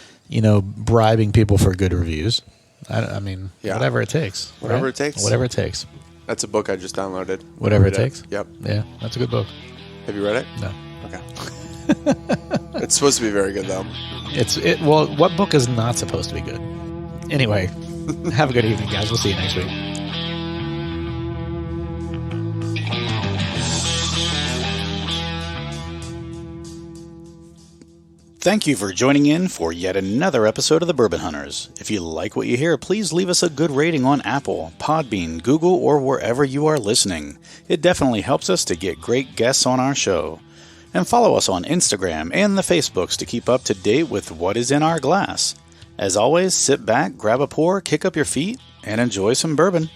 bribing people for good reviews. I mean, whatever it takes. Whatever right? it takes. Whatever it takes. That's a book I just downloaded. Whatever it takes. Yep. Yeah, that's a good book. Have you read it? No. Okay. It's supposed to be very good, though. Well, what book is not supposed to be good? Anyway, have a good evening, guys. We'll see you next week. Thank you for joining in for yet another episode of the Bourbon Hunters. If you like what you hear, please leave us a good rating on Apple, Podbean, Google, or wherever you are listening. It definitely helps us to get great guests on our show. And follow us on Instagram and the Facebooks to keep up to date with what is in our glass. As always, sit back, grab a pour, kick up your feet, and enjoy some bourbon.